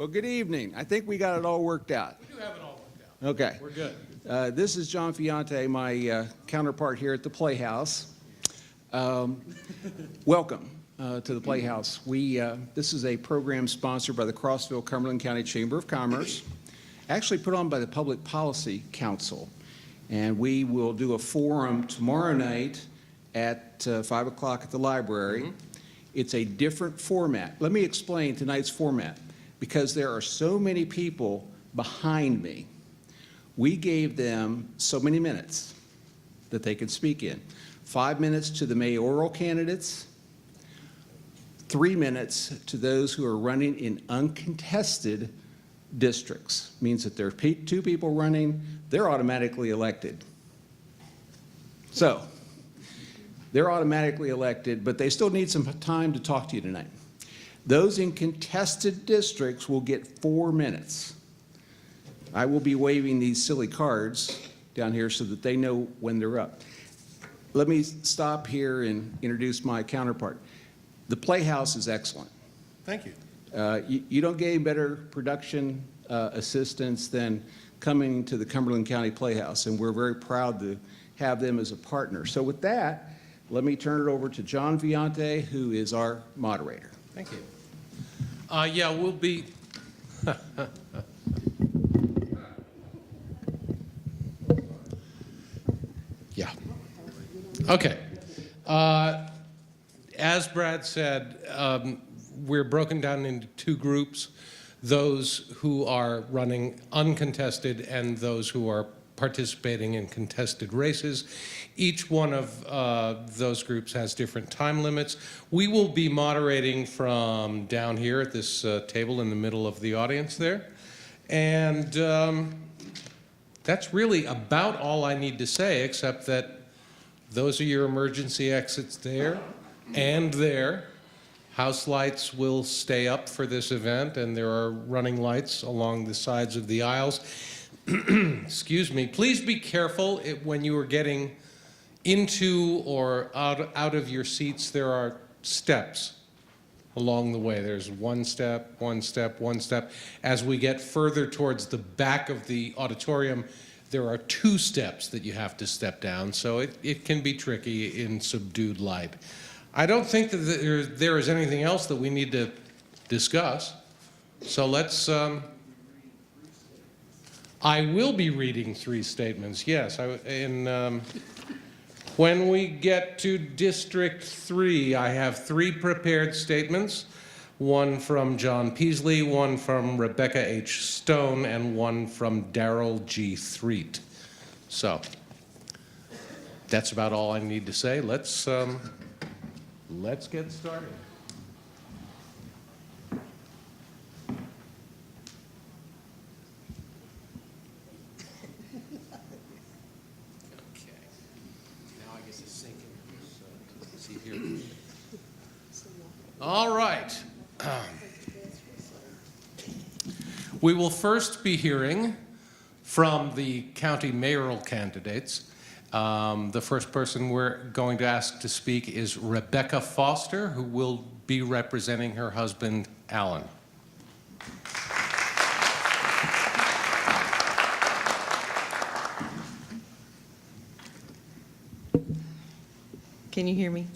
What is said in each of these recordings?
Well, good evening. I think we got it all worked out. We do have it all worked out. Okay. We're good. This is John Fiante, my counterpart here at the Playhouse. Welcome to the Playhouse. This is a program sponsored by the Crossville Cumberland County Chamber of Commerce, actually put on by the Public Policy Council. And we will do a forum tomorrow night at 5 o'clock at the library. Mm-hmm. It's a different format. Let me explain tonight's format, because there are so many people behind me. We gave them so many minutes that they could speak in. 5 minutes to the mayoral candidates, 3 minutes to those who are running in uncontested districts. Means that there are two people running, they're automatically elected. So, they're automatically elected, but they still need some time to talk to you tonight. Those in contested districts will get 4 minutes. I will be waving these silly cards down here so that they know when they're up. Let me stop here and introduce my counterpart. The Playhouse is excellent. Thank you. You don't get any better production assistance than coming to the Cumberland County Playhouse, and we're very proud to have them as a partner. So with that, let me turn it over to John Fiante, who is our moderator. Thank you. Yeah, we'll be... Yeah. Okay. As Brad said, we're broken down into two groups, those who are running uncontested and those who are participating in contested races. Each one of those groups has different time limits. We will be moderating from down here at this table in the middle of the audience there. And that's really about all I need to say, except that those are your emergency exits there and there. House lights will stay up for this event, and there are running lights along the sides of the aisles. Excuse me. Please be careful when you are getting into or out of your seats. There are steps along the way. There's one step, one step, one step. As we get further towards the back of the auditorium, there are 2 steps that you have to step down, so it can be tricky in subdued light. I don't think that there is anything else that we need to discuss, so let's... I will be reading 3 statements, yes. When we get to District 3, I have 3 prepared statements, one from L Peasley, one from Rebecca H. Stone, and one from Daryl G Threatt. So, that's about all I need to say. Let's get started. All right. We will first be hearing from the county mayoral candidates. The first person we're going to ask to speak is Rebecca Foster, who will be representing her husband, Alan. Can you hear me?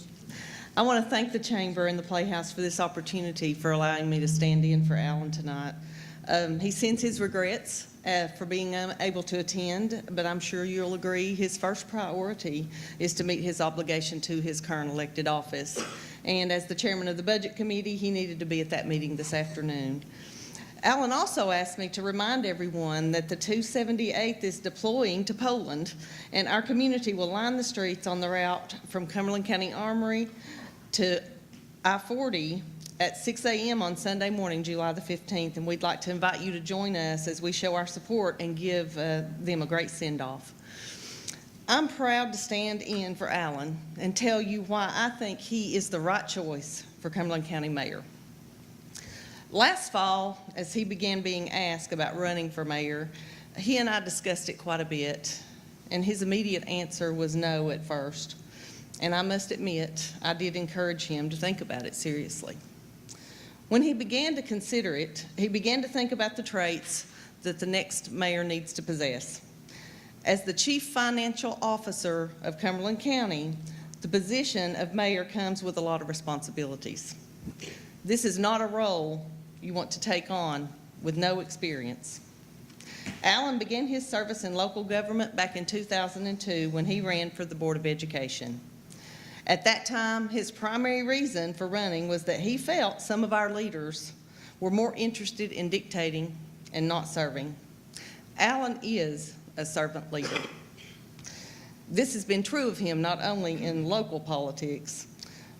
I want to thank the Chamber and the Playhouse for this opportunity for allowing me to stand in for Alan tonight. He sends his regrets for being unable to attend, but I'm sure you'll agree his first priority is to meet his obligation to his current elected office. And as the chairman of the Budget Committee, he needed to be at that meeting this afternoon. Alan also asked me to remind everyone that the 278th is deploying to Poland, and our community will line the streets on the route from Cumberland County Armory to I-40 at 6 a.m. on Sunday morning, July the 15th, and we'd like to invite you to join us as we show our support and give them a great send-off. I'm proud to stand in for Alan and tell you why I think he is the right choice for Cumberland County Mayor. Last fall, as he began being asked about running for mayor, he and I discussed it quite a bit, and his immediate answer was no at first. And I must admit, I did encourage him to think about it seriously. When he began to consider it, he began to think about the traits that the next mayor needs to possess. As the chief financial officer of Cumberland County, the position of mayor comes with a lot of responsibilities. This is not a role you want to take on with no experience. Alan began his service in local government back in 2002 when he ran for the Board of Education. At that time, his primary reason for running was that he felt some of our leaders were more interested in dictating and not serving. Alan is a servant leader. This has been true of him not only in local politics,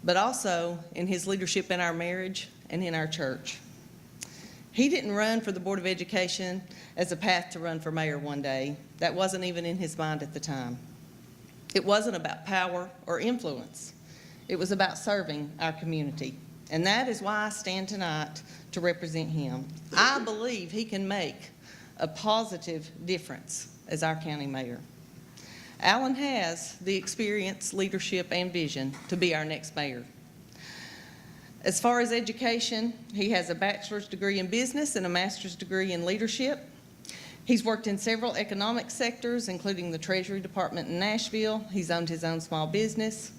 but also in his leadership in our marriage and in our church. He didn't run for the Board of Education as a path to run for mayor one day. That wasn't even in his mind at the time. It wasn't about power or influence. It was about serving our community. And that is why I stand tonight to represent him. I believe he can make a positive difference as our county mayor. Alan has the experience, leadership, and vision to be our next mayor. As far as education, he has a bachelor's degree in business and a master's degree in leadership. He's worked in several economic sectors, including the Treasury Department in Nashville. He's owned his own small business.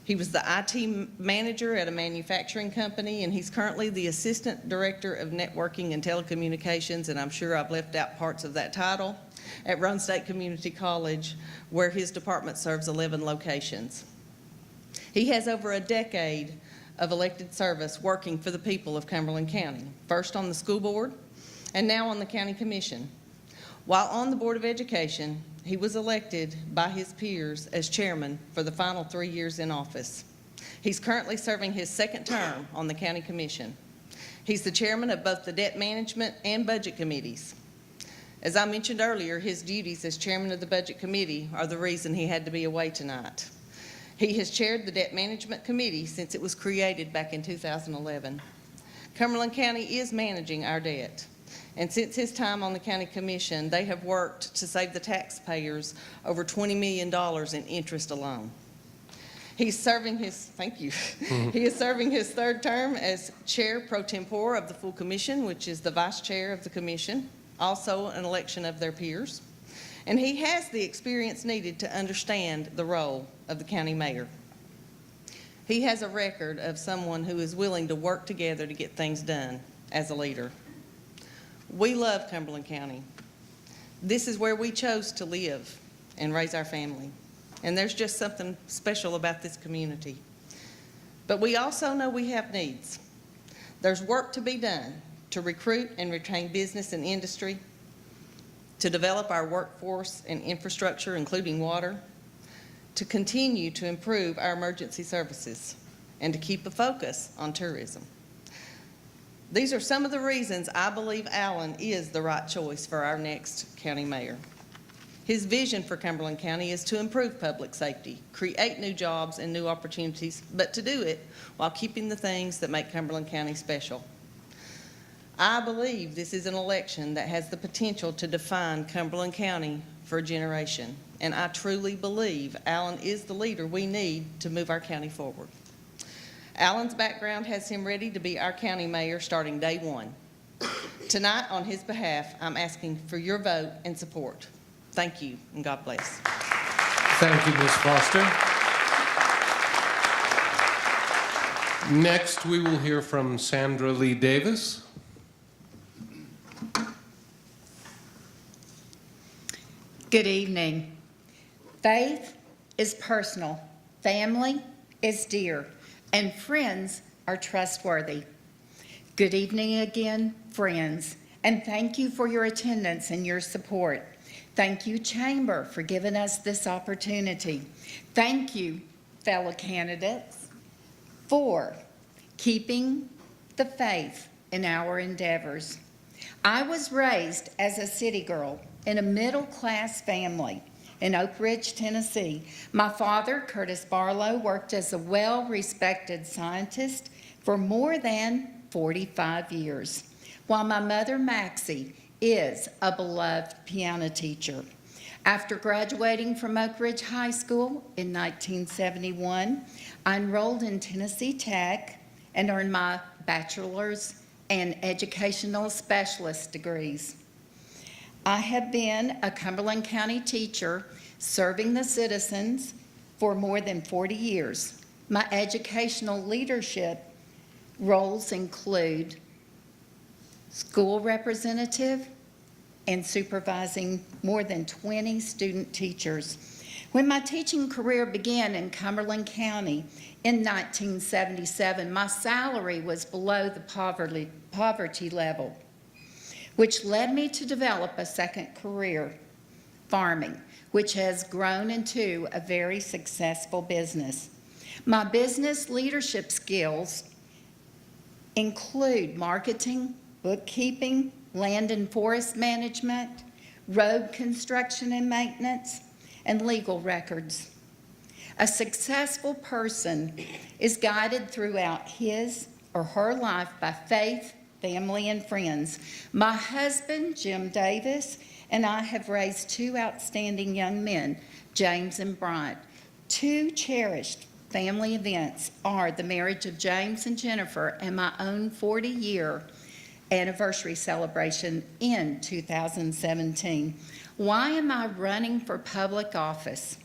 He was the IT manager at a manufacturing company, and he's currently the Assistant Director of Networking and Telecommunications, and I'm sure I've left out parts of that title, at Roan State Community College, where his department serves 11 locations. He has over a decade of elected service working for the people of Cumberland County, first on the school board and now on the county commission. While on the Board of Education, he was elected by his peers as chairman for the final 3 years in office. He's currently serving his second term on the county commission. He's the chairman of both the debt management and budget committees. As I mentioned earlier, his duties as chairman of the budget committee are the reason he had to be away tonight. He has chaired the debt management committee since it was created back in 2011. Cumberland County is managing our debt. And since his time on the county commission, they have worked to save the taxpayers over $20 million in interest alone. He's serving his, thank you, he is serving his third term as chair pro tempore of the full commission, which is the vice chair of the commission, also an election of their peers. And he has the experience needed to understand the role of the county mayor. He has a record of someone who is willing to work together to get things done as a leader. We love Cumberland County. This is where we chose to live and raise our family. And there's just something special about this community. But we also know we have needs. There's work to be done to recruit and retain business and industry, to develop our workforce and infrastructure, including water, to continue to improve our emergency services, and to keep a focus on tourism. These are some of the reasons I believe Alan is the right choice for our next county mayor. His vision for Cumberland County is to improve public safety, create new jobs and new opportunities, but to do it while keeping the things that make Cumberland County special. I believe this is an election that has the potential to define Cumberland County for a generation, and I truly believe Alan is the leader we need to move our county forward. Alan's background has him ready to be our county mayor starting day one. Tonight, on his behalf, I'm asking for your vote and support. Thank you, and God bless. Thank you, Ms. Foster. Next, we will hear from Sandra Lee Davis. Good evening. Faith is personal, family is dear, and friends are trustworthy. Good evening again, friends, and thank you for your attendance and your support. Thank you, Chamber, for giving us this opportunity. Thank you, fellow candidates, for keeping the faith in our endeavors. I was raised as a city girl in a middle-class family in Oak Ridge, Tennessee. My father, Curtis Barlow, worked as a well-respected scientist for more than 45 years, while my mother, Maxie, is a beloved piano teacher. After graduating from Oak Ridge High School in 1971, I enrolled in Tennessee Tech and earned my bachelor's and educational specialist degrees. I have been a Cumberland County teacher serving the citizens for more than 40 years. My educational leadership roles include school representative and supervising more than 20 student teachers. When my teaching career began in Cumberland County in 1977, my salary was below the poverty level, which led me to develop a second career, farming, which has grown into a very successful business. My business leadership skills include marketing, bookkeeping, land and forest management, road construction and maintenance, and legal records. A successful person is guided throughout his or her life by faith, family, and friends. My husband, Jim Davis, and I have raised two outstanding young men, James and Bryant. Two cherished family events are the marriage of James and Jennifer and my own 40-year anniversary celebration in 2017. Why am I running for public office?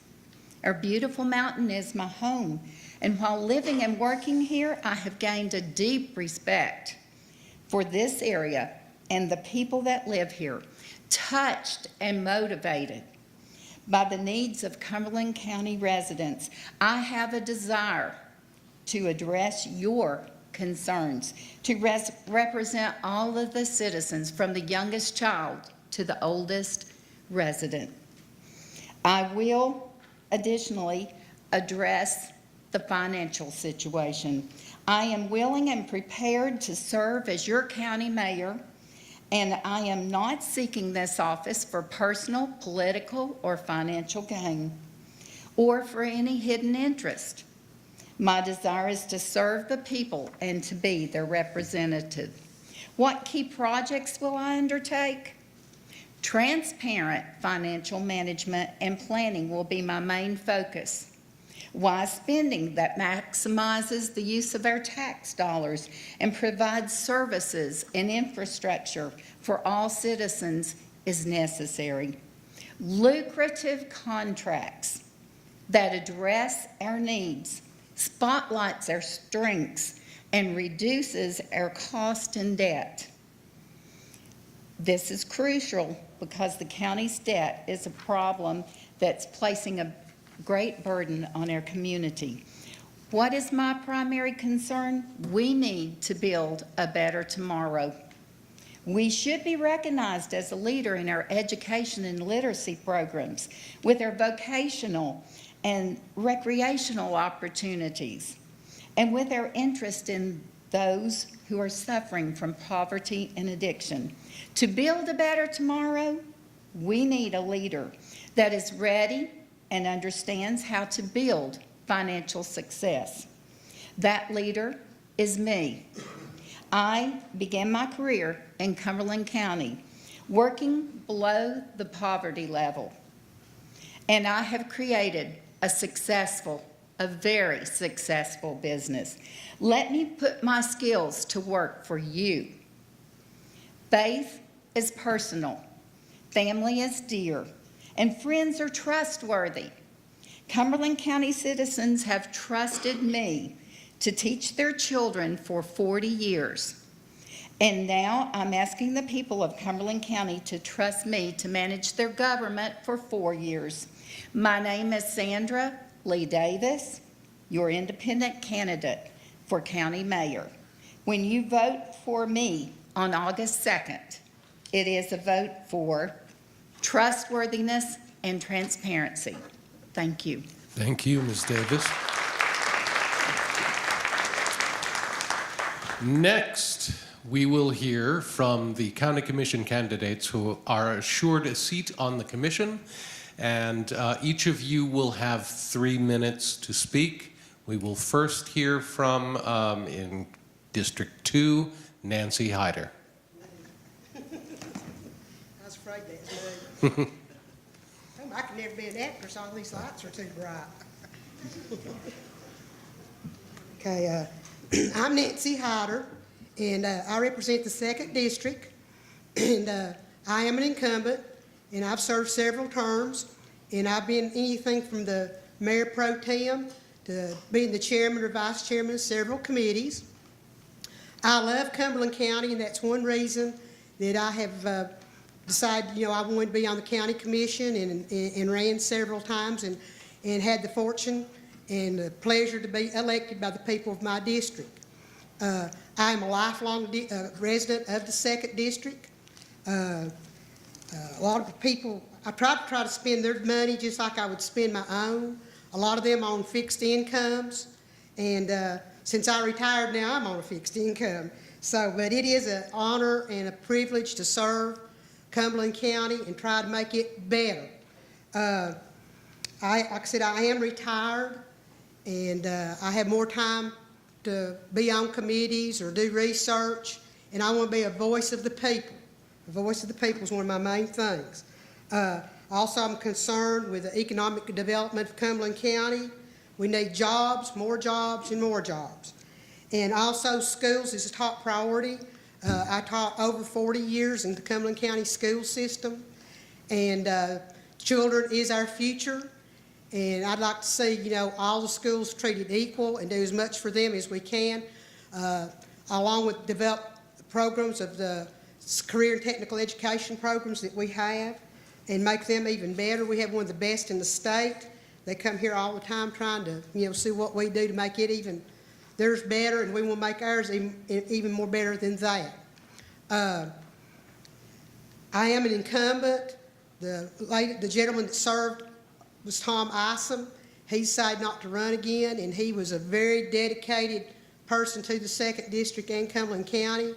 Our beautiful mountain is my home, and while living and working here, I have gained a deep respect for this area and the people that live here, touched and motivated by the needs of Cumberland County residents. I have a desire to address your concerns, to represent all of the citizens from the youngest child to the oldest resident. I will additionally address the financial situation. I am willing and prepared to serve as your county mayor, and I am not seeking this office for personal, political, or financial gain, or for any hidden interest. My desire is to serve the people and to be their representative. What key projects will I undertake? Transparent financial management and planning will be my main focus. Wise spending that maximizes the use of our tax dollars and provides services and infrastructure for all citizens is necessary. Lucrative contracts that address our needs, spotlights our strengths, and reduces our cost and debt. This is crucial because the county's debt is a problem that's placing a great burden on our community. What is my primary concern? We need to build a better tomorrow. We should be recognized as a leader in our education and literacy programs with our vocational and recreational opportunities, and with our interest in those who are suffering from poverty and addiction. To build a better tomorrow, we need a leader that is ready and understands how to build financial success. That leader is me. I began my career in Cumberland County, working below the poverty level, and I have created a very successful business. Let me put my skills to work for you. Faith is personal, family is dear, and friends are trustworthy. Cumberland County citizens have trusted me to teach their children for 40 years. And now I'm asking the people of Cumberland County to trust me to manage their government for 4 years. My name is Sandra Lee Davis, your independent candidate for county mayor. When you vote for me on August 2nd, it is a vote for trustworthiness and transparency. Thank you. Thank you, Ms. Davis. Next, we will hear from the county commission candidates who are assured a seat on the commission, and each of you will have 3 minutes to speak. We will first hear from, in District 2, Nancy Hyder. I was afraid that was I could never be an actress, all these lights are too bright. Okay, I'm Nancy Hyder, and I represent the 2nd District, and I am an incumbent, and I've served several terms, and I've been anything from the Mayor Pro Tem to being the chairman or vice chairman of several committees. I love Cumberland County, and that's one reason that I have decided, I wanted to be on the county commission and ran several times and had the fortune and the pleasure to be elected by the people of my district. I am a lifelong resident of the 2nd District. A lot of people, I try to spend their money just like I would spend my own. A lot of them on fixed incomes, and since I retired now, I'm on a fixed income. But it is an honor and a privilege to serve Cumberland County and try to make it better. Like I said, I am retired, and I have more time to be on committees or do research, and I want to be a voice of the people. The voice of the people is one of my main things. Also, I'm concerned with the economic development of Cumberland County. We need jobs, and more jobs. And also, schools is a top priority. I taught over 40 years in the Cumberland County school system, and children is our future. And I'd like to see, all the schools treated equal and do as much for them as we can, along with develop programs of the career and technical education programs that we have and make them even better. We have one of the best in the state. They come here all the time trying to, see what we do to make it even theirs better, and we will make ours even more better than that. I am an incumbent. The gentleman that served was Tom Isom. He decided not to run again, and he was a very dedicated person to the 2nd District and Cumberland County.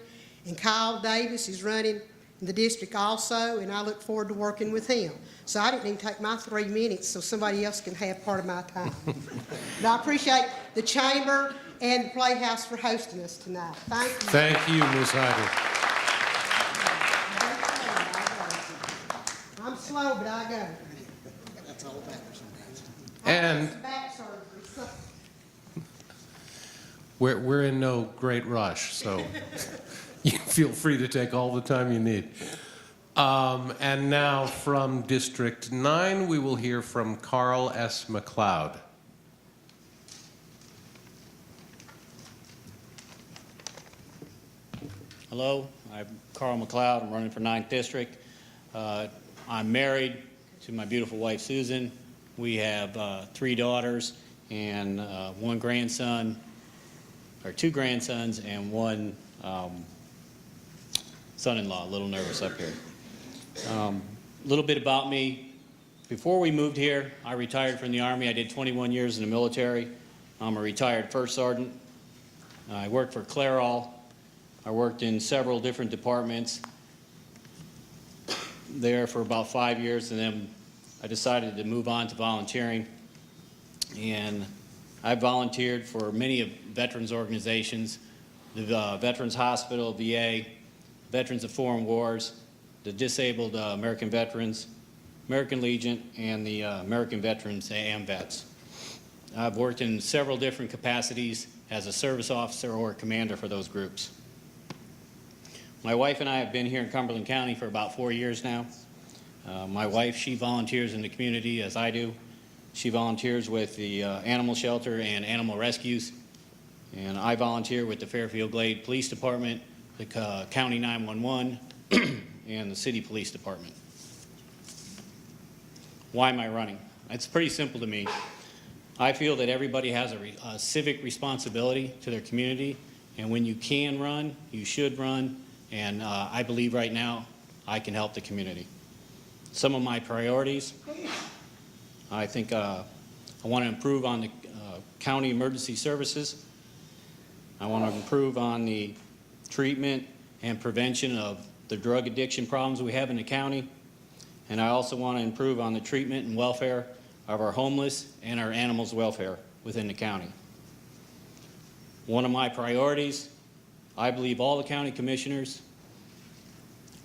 And Kyle Davis is running in the district also, and I look forward to working with him. So I didn't even take my 3 minutes so somebody else can have part of my time. But I appreciate the Chamber and the Playhouse for hosting us tonight. Thank you. Thank you, Ms. Hyder. I'm slow, but I go. And Back surgery, so. we're in no great rush, so you feel free to take all the time you need. And now from District 9, we will hear from Carl S. McLeod. Hello, I'm Carl McLeod. I'm running for 9th District. I'm married to my beautiful wife, Susan. We have 3 daughters and 1 grandson, or 2 grandsons, and 1 son-in-law. A little nervous up here. A little bit about me. Before we moved here, I retired from the Army. I did 21 years in the military. I'm a retired first sergeant. I worked for Clairol. I worked in several different departments there for about 5 years, and then I decided to move on to volunteering. And I volunteered for many of veterans organizations, the Veterans Hospital, VA, Veterans of Foreign Wars, the Disabled American Veterans, American Legion, and the American Veterans AMVETS. I've worked in several different capacities as a service officer or commander for those groups. My wife and I have been here in Cumberland County for about 4 years now. My wife, she volunteers in the community as I do. She volunteers with the animal shelter and animal rescues. And I volunteer with the Fairfield Glade Police Department, the County 911, and the City Police Department. Why am I running? It's pretty simple to me. I feel that everybody has a civic responsibility to their community, and when you can run, you should run, and I believe right now I can help the community. Some of my priorities, I think I want to improve on the county emergency services. I want to improve on the treatment and prevention of the drug addiction problems we have in the county. And I also want to improve on the treatment and welfare of our homeless and our animals' welfare within the county. One of my priorities, I believe all the county commissioners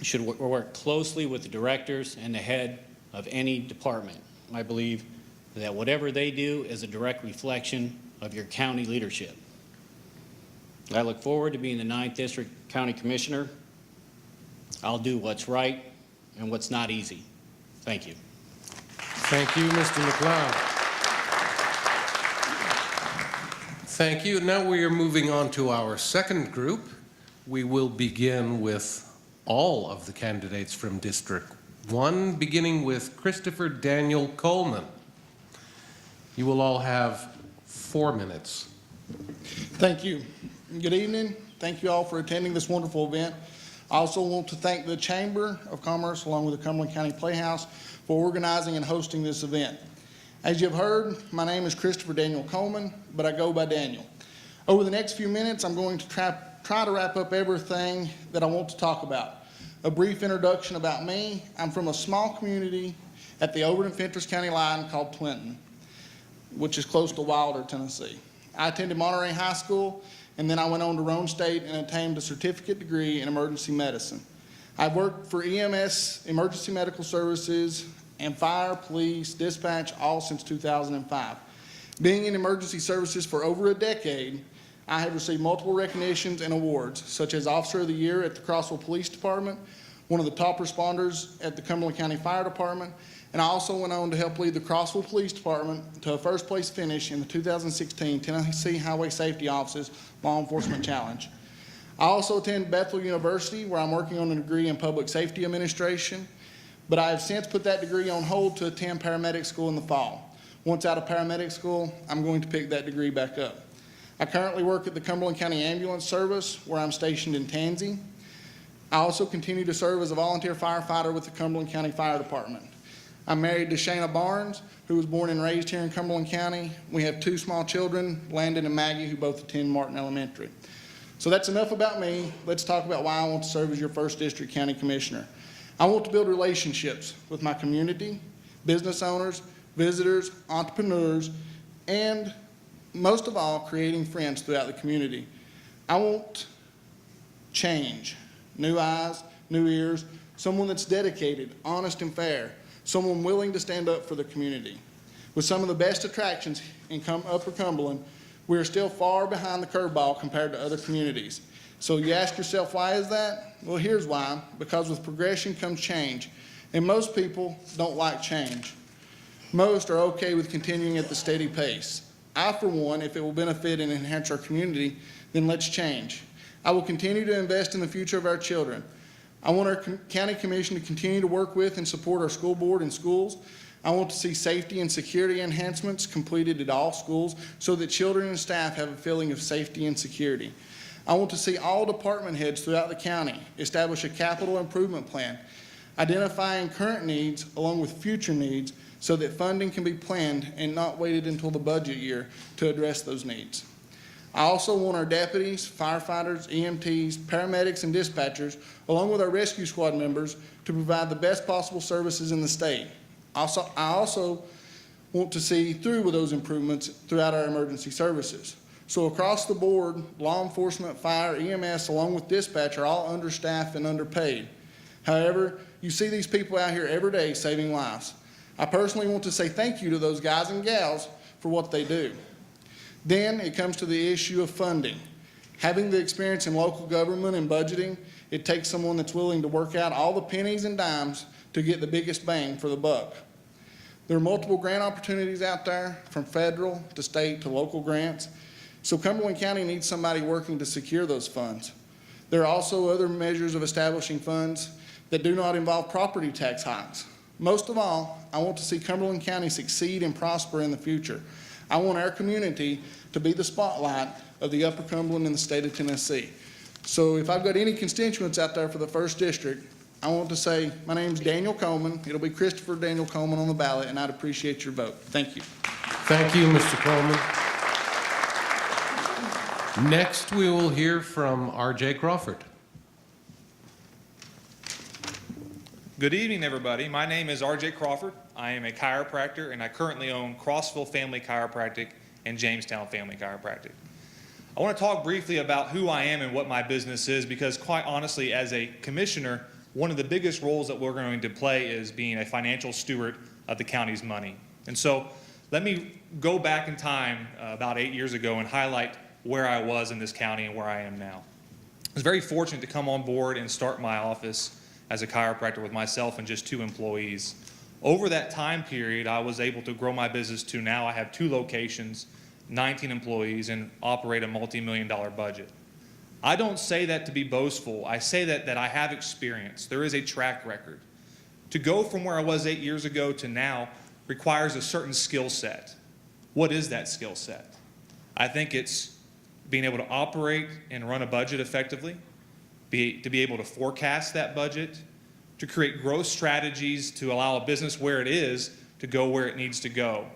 should work closely with the directors and the head of any department. I believe that whatever they do is a direct reflection of your county leadership. I look forward to being the 9th District County Commissioner. I'll do what's right and what's not easy. Thank you. Thank you, Mr. McLeod. Thank you. Now we are moving on to our second group. We will begin with all of the candidates from District 1, beginning with Christopher Daniel Coleman. You will all have 4 minutes. Thank you. Good evening. Thank you all for attending this wonderful event. I also want to thank the Chamber of Commerce along with the Cumberland County Playhouse for organizing and hosting this event. As you've heard, my name is Christopher Daniel Coleman, but I go by Daniel. Over the next few minutes, I'm going to try to wrap up everything that I want to talk about. A brief introduction about me. I'm from a small community at the Overton Fentress County line called Clinton, which is close to Wilder, Tennessee. I attended Monterey High School, and then I went on to Roane State and obtained a certificate degree in emergency medicine. I've worked for EMS, Emergency Medical Services, and fire, police, dispatch, all since 2005. Being in emergency services for over a decade, I have received multiple recognitions and awards, such as Officer of the Year at the Crossville Police Department, one of the top responders at the Cumberland County Fire Department, and I also went on to help lead the Crossville Police Department to a first-place finish in the 2016 Tennessee Highway Safety Office's Law Enforcement Challenge. I also attend Bethel University, where I'm working on a degree in Public Safety Administration, but I have since put that degree on hold to attend paramedic school in the fall. Once out of paramedic school, I'm going to pick that degree back up. I currently work at the Cumberland County Ambulance Service, where I'm stationed in Tansy. I also continue to serve as a volunteer firefighter with the Cumberland County Fire Department. I'm married to Shayna Barnes, who was born and raised here in Cumberland County. We have 2 small children, Landon and Maggie, who both attend Martin Elementary. So that's enough about me. Let's talk about why I want to serve as your 1st District County Commissioner. I want to build relationships with my community, business owners, visitors, entrepreneurs, and most of all, creating friends throughout the community. I want change, new eyes, new ears, someone that's dedicated, honest, and fair, someone willing to stand up for the community. With some of the best attractions in Upper Cumberland, we are still far behind the curveball compared to other communities. So you ask yourself, why is that? Well, here's why. Because with progression comes change, and most people don't like change. Most are okay with continuing at the steady pace. I, for one, if it will benefit and enhance our community, then let's change. I will continue to invest in the future of our children. I want our county commission to continue to work with and support our school board and schools. I want to see safety and security enhancements completed at all schools so that children and staff have a feeling of safety and security. I want to see all department heads throughout the county establish a capital improvement plan, identifying current needs along with future needs so that funding can be planned and not waited until the budget year to address those needs. I also want our deputies, firefighters, EMTs, paramedics, and dispatchers, along with our rescue squad members, to provide the best possible services in the state. I also want to see through with those improvements throughout our emergency services. So across the board, law enforcement, fire, EMS, along with dispatch are all understaffed and underpaid. However, you see these people out here every day saving lives. I personally want to say thank you to those guys and gals for what they do. Then it comes to the issue of funding. Having the experience in local government and budgeting, it takes someone that's willing to work out all the pennies and dimes to get the biggest bang for the buck. There are multiple grant opportunities out there, from federal to state to local grants. So Cumberland County needs somebody working to secure those funds. There are also other measures of establishing funds that do not involve property tax hikes. Most of all, I want to see Cumberland County succeed and prosper in the future. I want our community to be the spotlight of the Upper Cumberland and the state of Tennessee. So if I've got any constituents out there for the 1st District, I want to say my name's Daniel Coleman. It'll be Christopher Daniel Coleman on the ballot, and I'd appreciate your vote. Thank you. Thank you, Mr. Coleman. Next, we will hear from R.J. Crawford. Good evening, everybody. My name is R.J. Crawford. I am a chiropractor, and I currently own Crossville Family Chiropractic and Jamestown Family Chiropractic. I want to talk briefly about who I am and what my business is, because quite honestly, as a commissioner, one of the biggest roles that we're going to play is being a financial steward of the county's money. And so let me go back in time about 8 years ago and highlight where I was in this county and where I am now. I was very fortunate to come on board and start my office as a chiropractor with myself and just 2 employees. Over that time period, I was able to grow my business to now I have 2 locations, 19 employees, and operate a multi-million-dollar budget. I don't say that to be boastful. I say that I have experience. There is a track record. To go from where I was 8 years ago to now requires a certain skill set. What is that skill set? I think it's being able to operate and run a budget effectively, to be able to forecast that budget, to create growth strategies to allow a business where it is to go where it needs to go.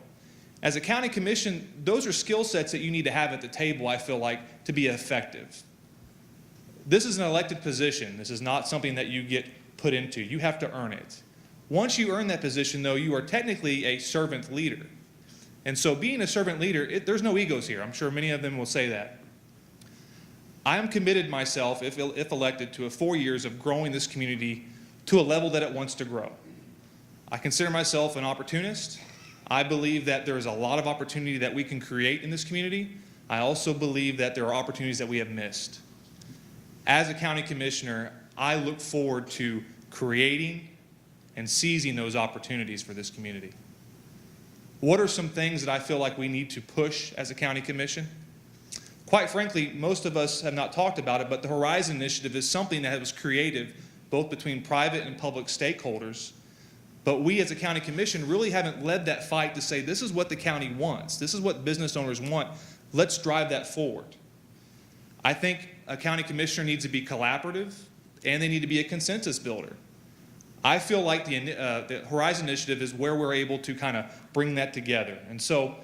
As a county commission, those are skill sets that you need to have at the table, I feel like, to be effective. This is an elected position. This is not something that you get put into. You have to earn it. Once you earn that position, though, you are technically a servant leader. And so being a servant leader, there's no egos here. I'm sure many of them will say that. I am committed myself, if elected, to 4 years of growing this community to a level that it wants to grow. I consider myself an opportunist. I believe that there is a lot of opportunity that we can create in this community. I also believe that there are opportunities that we have missed. As a county commissioner, I look forward to creating and seizing those opportunities for this community. What are some things that I feel like we need to push as a county commission? Quite frankly, most of us have not talked about it, but the Horizon Initiative is something that was creative both between private and public stakeholders. But we as a county commission really haven't led that fight to say, this is what the county wants. This is what business owners want. Let's drive that forward. I think a county commissioner needs to be collaborative, and they need to be a consensus builder. I feel like the Horizon Initiative is where we're able to kind of bring that together. And so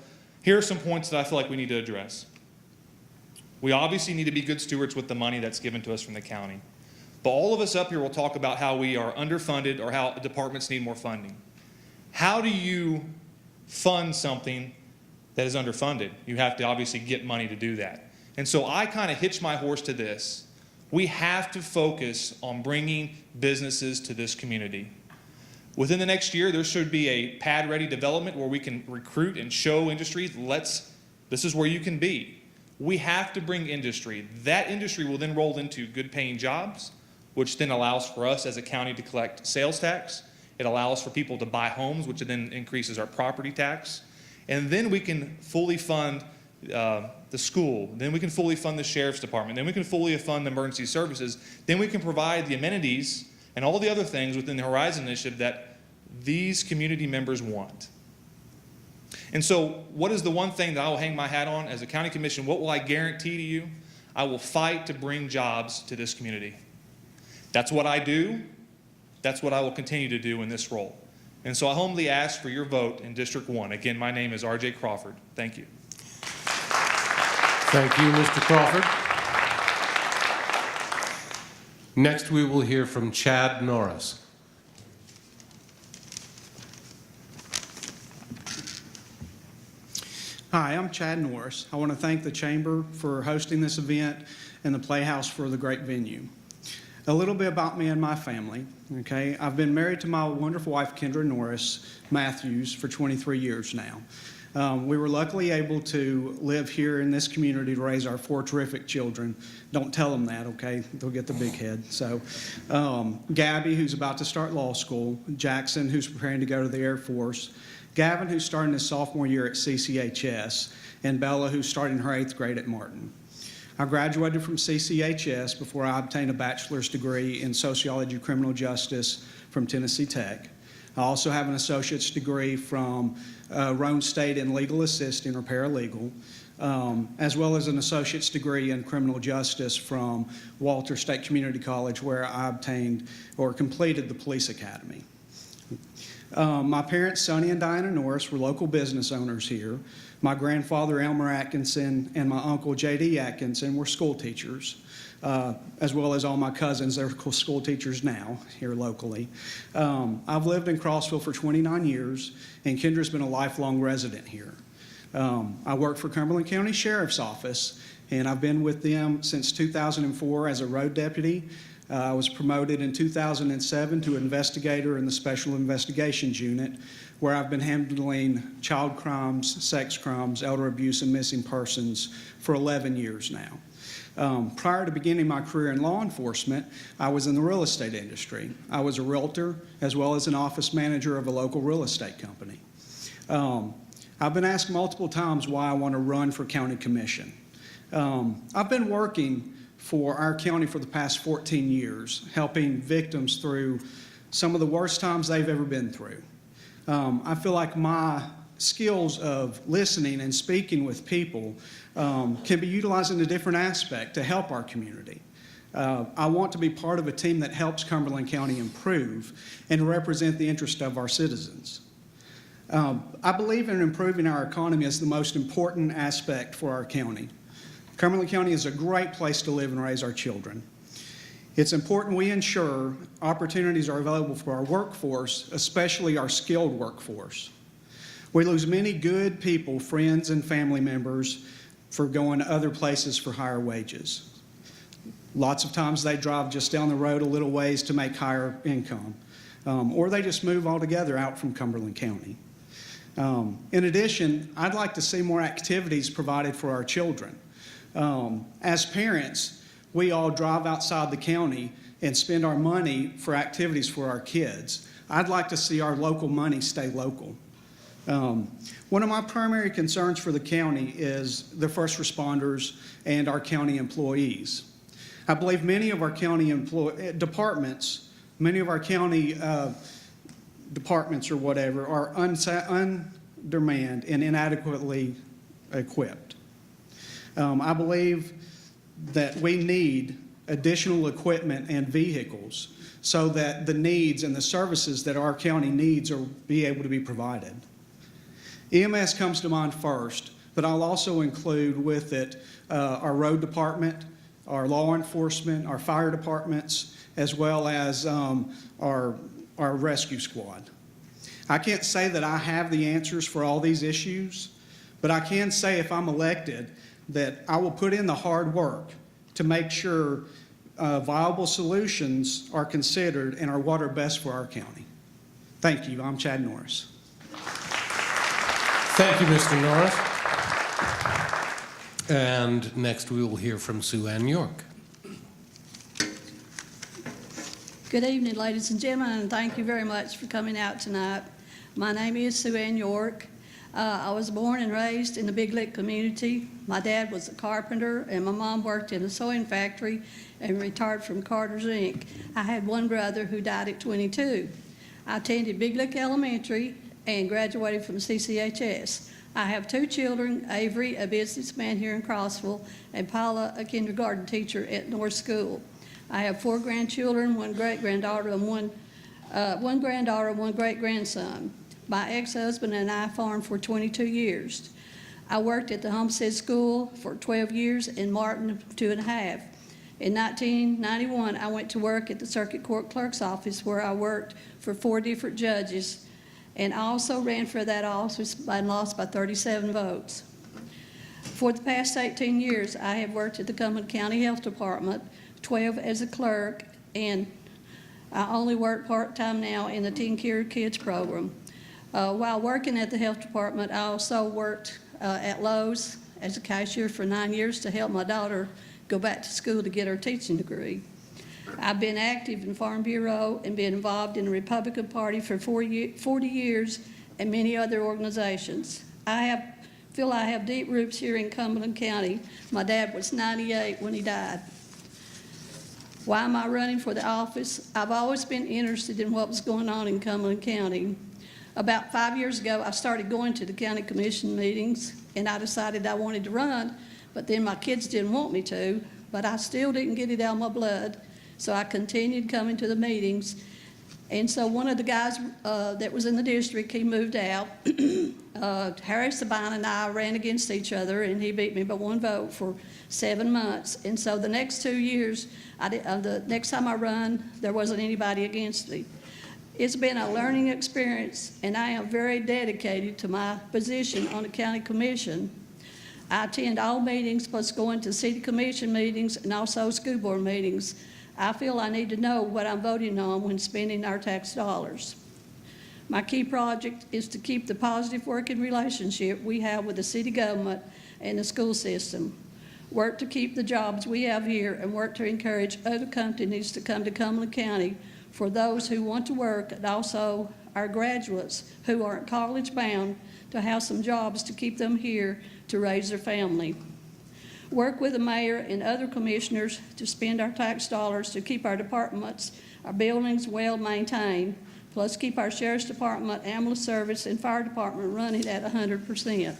here are some points that I feel like we need to address. We obviously need to be good stewards with the money that's given to us from the county. But all of us up here will talk about how we are underfunded or how departments need more funding. How do you fund something that is underfunded? You have to obviously get money to do that. And so I kind of hitch my horse to this. We have to focus on bringing businesses to this community. Within the next year, there should be a pad-ready development where we can recruit and show industries, this is where you can be. We have to bring industry. That industry will then roll into good-paying jobs, which then allows for us as a county to collect sales tax. It allows for people to buy homes, which then increases our property tax. And then we can fully fund the school. Then we can fully fund the sheriff's department. Then we can fully fund the emergency services. Then we can provide the amenities and all the other things within the Horizon Initiative that these community members want. And so what is the one thing that I will hang my hat on as a county commission? What will I guarantee to you? I will fight to bring jobs to this community. That's what I do. That's what I will continue to do in this role. And so I humbly ask for your vote in District 1. Again, my name is R.J. Crawford. Thank you. Thank you, Mr. Crawford. Next, we will hear from Chad Norris. Hi, I'm Chad Norris. I want to thank the Chamber for hosting this event and the Playhouse for the great venue. A little bit about me and my family, okay? I've been married to my wonderful wife, Kendra Norris Matthews, for 23 years now. We were luckily able to live here in this community to raise our 4 terrific children. Don't tell them that, okay? They'll get the big head. So, Gabby, who's about to start law school, Jackson, who's preparing to go to the Air Force, Gavin, who's starting his sophomore year at CCHS, and Bella, who's starting her 8th grade at Martin. I graduated from CCHS before I obtained a bachelor's degree in sociology and criminal justice from Tennessee Tech. I also have an associate's degree from Roane State in legal assisting or paralegal, as well as an associate's degree in criminal justice from Walter State Community College, where I obtained or completed the police academy. My parents, Sonny and Diana Norris, were local business owners here. My grandfather, Elmer Atkinson, and my uncle, J.D. Atkinson, were school teachers, as well as all my cousins. They're school teachers now here locally. I've lived in Crossville for 29 years, and Kendra's been a lifelong resident here. I work for Cumberland County Sheriff's Office, and I've been with them since 2004 as a road deputy. I was promoted in 2007 to investigator in the Special Investigations Unit, where I've been handling child crimes, sex crimes, elder abuse, and missing persons for 11 years now. Prior to beginning my career in law enforcement, I was in the real estate industry. I was a realtor as well as an office manager of a local real estate company. I've been asked multiple times why I want to run for county commission. I've been working for our county for the past 14 years, helping victims through some of the worst times they've ever been through. I feel like my skills of listening and speaking with people can be utilized in a different aspect to help our community. I want to be part of a team that helps Cumberland County improve and represent the interest of our citizens. I believe in improving our economy as the most important aspect for our county. Cumberland County is a great place to live and raise our children. It's important we ensure opportunities are available for our workforce, especially our skilled workforce. We lose many good people, friends and family members, for going to other places for higher wages. Lots of times they drive just down the road a little ways to make higher income, or they just move altogether out from Cumberland County. In addition, I'd like to see more activities provided for our children. As parents, we all drive outside the county and spend our money for activities for our kids. I'd like to see our local money stay local. One of my primary concerns for the county is the first responders and our county employees. I believe many of our county departments or whatever are undermanned and inadequately equipped. I believe that we need additional equipment and vehicles so that the needs and the services that our county needs are be able to be provided. EMS comes to mind first, but I'll also include with it our road department, our law enforcement, our fire departments, as well as our rescue squad. I can't say that I have the answers for all these issues, but I can say if I'm elected that I will put in the hard work to make sure viable solutions are considered and are what are best for our county. Thank you. I'm Chad Norris. Thank you, Mr. Norris. And next we will hear from Sue Ann York. Good evening, ladies and gentlemen, and thank you very much for coming out tonight. My name is Sue Ann York. I was born and raised in the Big Lick community. My dad was a carpenter, and my mom worked in a sewing factory and retired from Carter's Inc. I had one brother who died at 22. I attended Big Lick Elementary and graduated from CCHS. I have two children, Avery, a businessman here in Crossville, and Paula, a kindergarten teacher at Norris School. I have 4 grandchildren, 1 great-granddaughter, and one great-grandson. My ex-husband and I farmed for 22 years. I worked at the Homestead School for 12 years and Martin 2.5. In 1991, I went to work at the Circuit Court Clerk's office where I worked for 4 different judges, and I also ran for that office and lost by 37 votes. For the past 18 years, I have worked at the Cumberland County Health Department, 12 as a clerk, and I only work part-time now in the Teen Care Kids program. While working at the health department, I also worked at Lowe's as a cashier for 9 years to help my daughter go back to school to get her teaching degree. I've been active in Farm Bureau and been involved in the Republican Party for 40 years and many other organizations. I feel I have deep roots here in Cumberland County. My dad was 98 when he died. Why am I running for the office? I've always been interested in what was going on in Cumberland County. About 5 years ago, I started going to the county commission meetings, and I decided I wanted to run, but then my kids didn't want me to, but I still didn't get it out of my blood, so I continued coming to the meetings. And so one of the guys that was in the district, he moved out. Harry Sabine and I ran against each other, and he beat me by 1 vote for 7 months. And so the next 2 years, the next time I run, there wasn't anybody against me. It's been a learning experience, and I am very dedicated to my position on the county commission. I attend all meetings, plus going to city commission meetings and also school board meetings. I feel I need to know what I'm voting on when spending our tax dollars. My key project is to keep the positive working relationship we have with the city government and the school system. Work to keep the jobs we have here and work to encourage other companies to come to Cumberland County for those who want to work, and also our graduates who aren't college bound to have some jobs to keep them here to raise their family. Work with the mayor and other commissioners to spend our tax dollars to keep our departments, our buildings well maintained, plus keep our sheriff's department, ambulance service, and fire department running at 100%.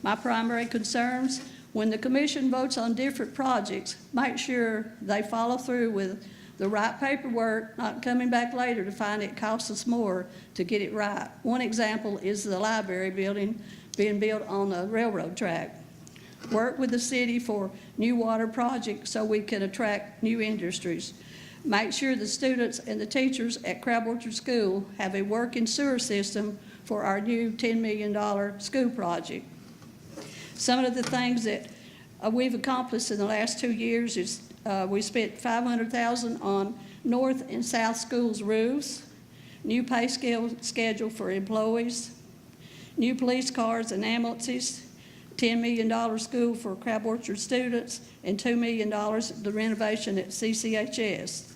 My primary concerns, when the commission votes on different projects, make sure they follow through with the right paperwork, not coming back later to find it costs us more to get it right. One example is the library building being built on the railroad track. Work with the city for new water projects so we can attract new industries. Make sure the students and the teachers at Crab Orchard School have a working sewer system for our new $10 million school project. Some of the things that we've accomplished in the last 2 years is we spent $500,000 on north and south schools roofs, new pay schedule for employees, new police cars and ambulances, $10 million school for Crab Orchard students, and $2 million the renovation at CCHS.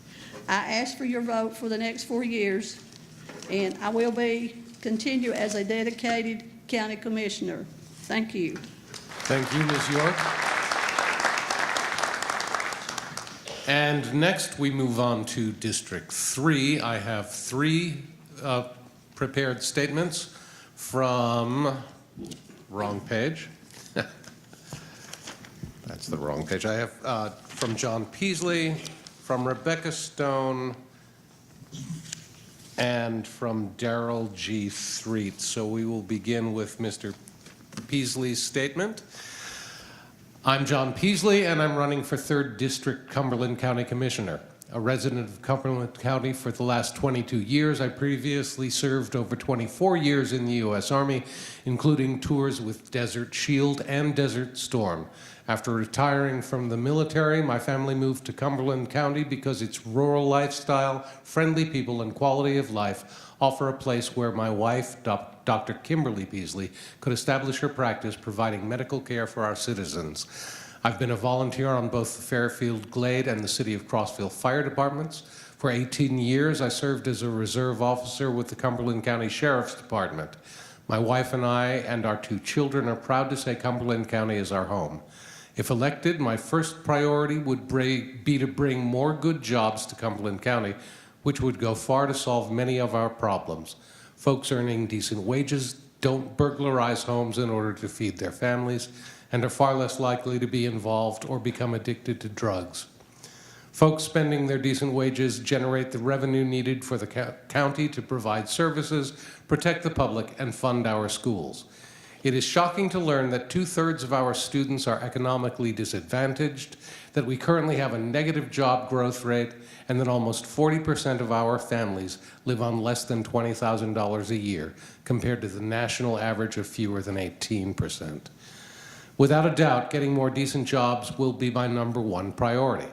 I ask for your vote for the next 4 years, and I will continue as a dedicated county commissioner. Thank you. Thank you, Ms. York. And next, we move on to District 3. I have 3 prepared statements from, wrong page. That's the wrong page. I have from John Peasley, from Rebecca Stone, and from Daryl G Threatt. So we will begin with Mr. Peasley's statement. I'm John Peasley, and I'm running for 3rd District Cumberland County Commissioner. A resident of Cumberland County for the last 22 years, I previously served over 24 years in the U.S. Army, including tours with Desert Shield and Desert Storm. After retiring from the military, my family moved to Cumberland County because its rural lifestyle, friendly people, and quality of life offer a place where my wife, Dr. Kimberly Peasley, could establish her practice providing medical care for our citizens. I've been a volunteer on both the Fairfield Glade and the City of Crossville Fire Departments. For 18 years, I served as a reserve officer with the Cumberland County Sheriff's Department. My wife and I and our 2 children are proud to say Cumberland County is our home. If elected, my first priority would be to bring more good jobs to Cumberland County, which would go far to solve many of our problems. Folks earning decent wages don't burglarize homes in order to feed their families and are far less likely to be involved or become addicted to drugs. Folks spending their decent wages generate the revenue needed for the county to provide services, protect the public, and fund our schools. It is shocking to learn that 2/3 of our students are economically disadvantaged, that we currently have a negative job growth rate, and that almost 40% of our families live on less than $20,000 a year, compared to the national average of fewer than 18%. Without a doubt, getting more decent jobs will be my #1 priority.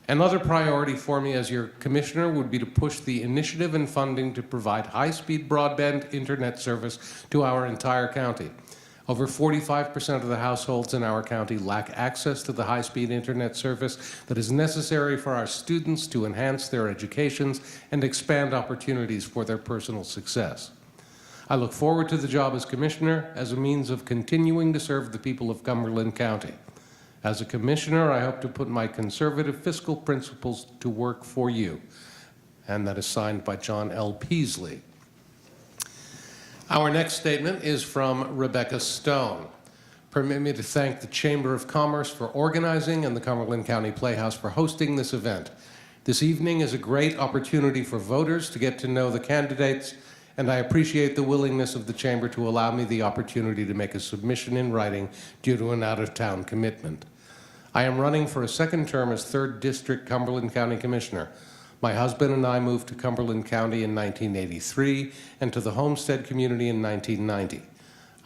Another priority for me as your commissioner would be to push the initiative and funding to provide high-speed broadband internet service to our entire county. Over 45% of the households in our county lack access to the high-speed internet service that is necessary for our students to enhance their educations and expand opportunities for their personal success. I look forward to the job as commissioner as a means of continuing to serve the people of Cumberland County. As a commissioner, I hope to put my conservative fiscal principles to work for you. And that is signed by John L. Peasley. Our next statement is from Rebecca Stone. Permit me to thank the Chamber of Commerce for organizing and the Cumberland County Playhouse for hosting this event. This evening is a great opportunity for voters to get to know the candidates, and I appreciate the willingness of the Chamber to allow me the opportunity to make a submission in writing due to an out-of-town commitment. I am running for a 2nd term as 3rd District Cumberland County Commissioner. My husband and I moved to Cumberland County in 1983 and to the Homestead community in 1990.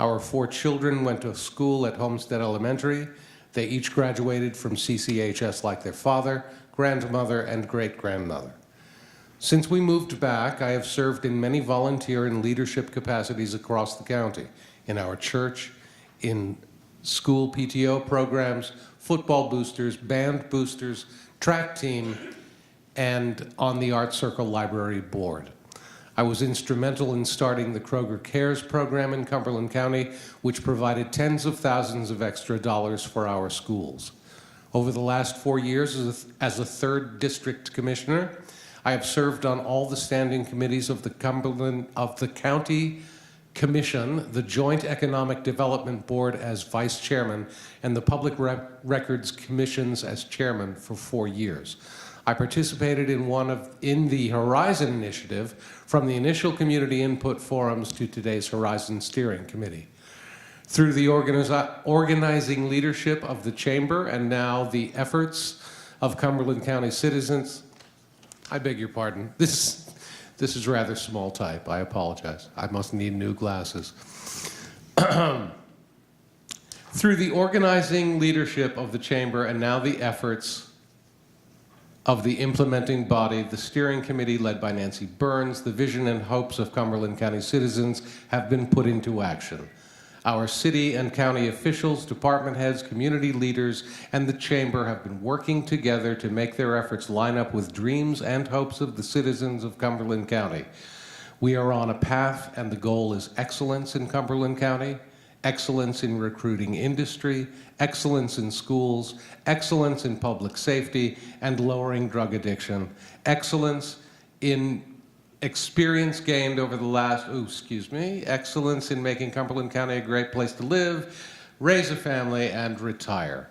Our 4 children went to school at Homestead Elementary. They each graduated from CCHS like their father, grandmother, and great-grandmother. Since we moved back, I have served in many volunteer and leadership capacities across the county, in our church, in school PTO programs, football boosters, band boosters, track team, and on the Art Circle Library Board. I was instrumental in starting the Kroger Cares program in Cumberland County, which provided tens of thousands of extra dollars for our schools. Over the last 4 years as a 3rd District Commissioner, I have served on all the standing committees of the County Commission, the Joint Economic Development Board as Vice Chairman, and the Public Records Commissions as Chairman for 4 years. I participated in the Horizon Initiative, from the initial community input forums to today's Horizon Steering Committee. Through the organizing leadership of the Chamber and now the efforts of Cumberland County citizens, I beg your pardon, this is rather small type, I apologize. I must need new glasses. Through the organizing leadership of the Chamber and now the efforts of the implementing body, the steering committee led by Nancy Burns, the vision and hopes of Cumberland County citizens have been put into action. Our city and county officials, department heads, community leaders, and the Chamber have been working together to make their efforts line up with dreams and hopes of the citizens of Cumberland County. We are on a path, and the goal is excellence in Cumberland County, excellence in recruiting industry, excellence in schools, excellence in public safety and lowering drug addiction, excellence in experience gained over the last, excellence in making Cumberland County a great place to live, raise a family, and retire.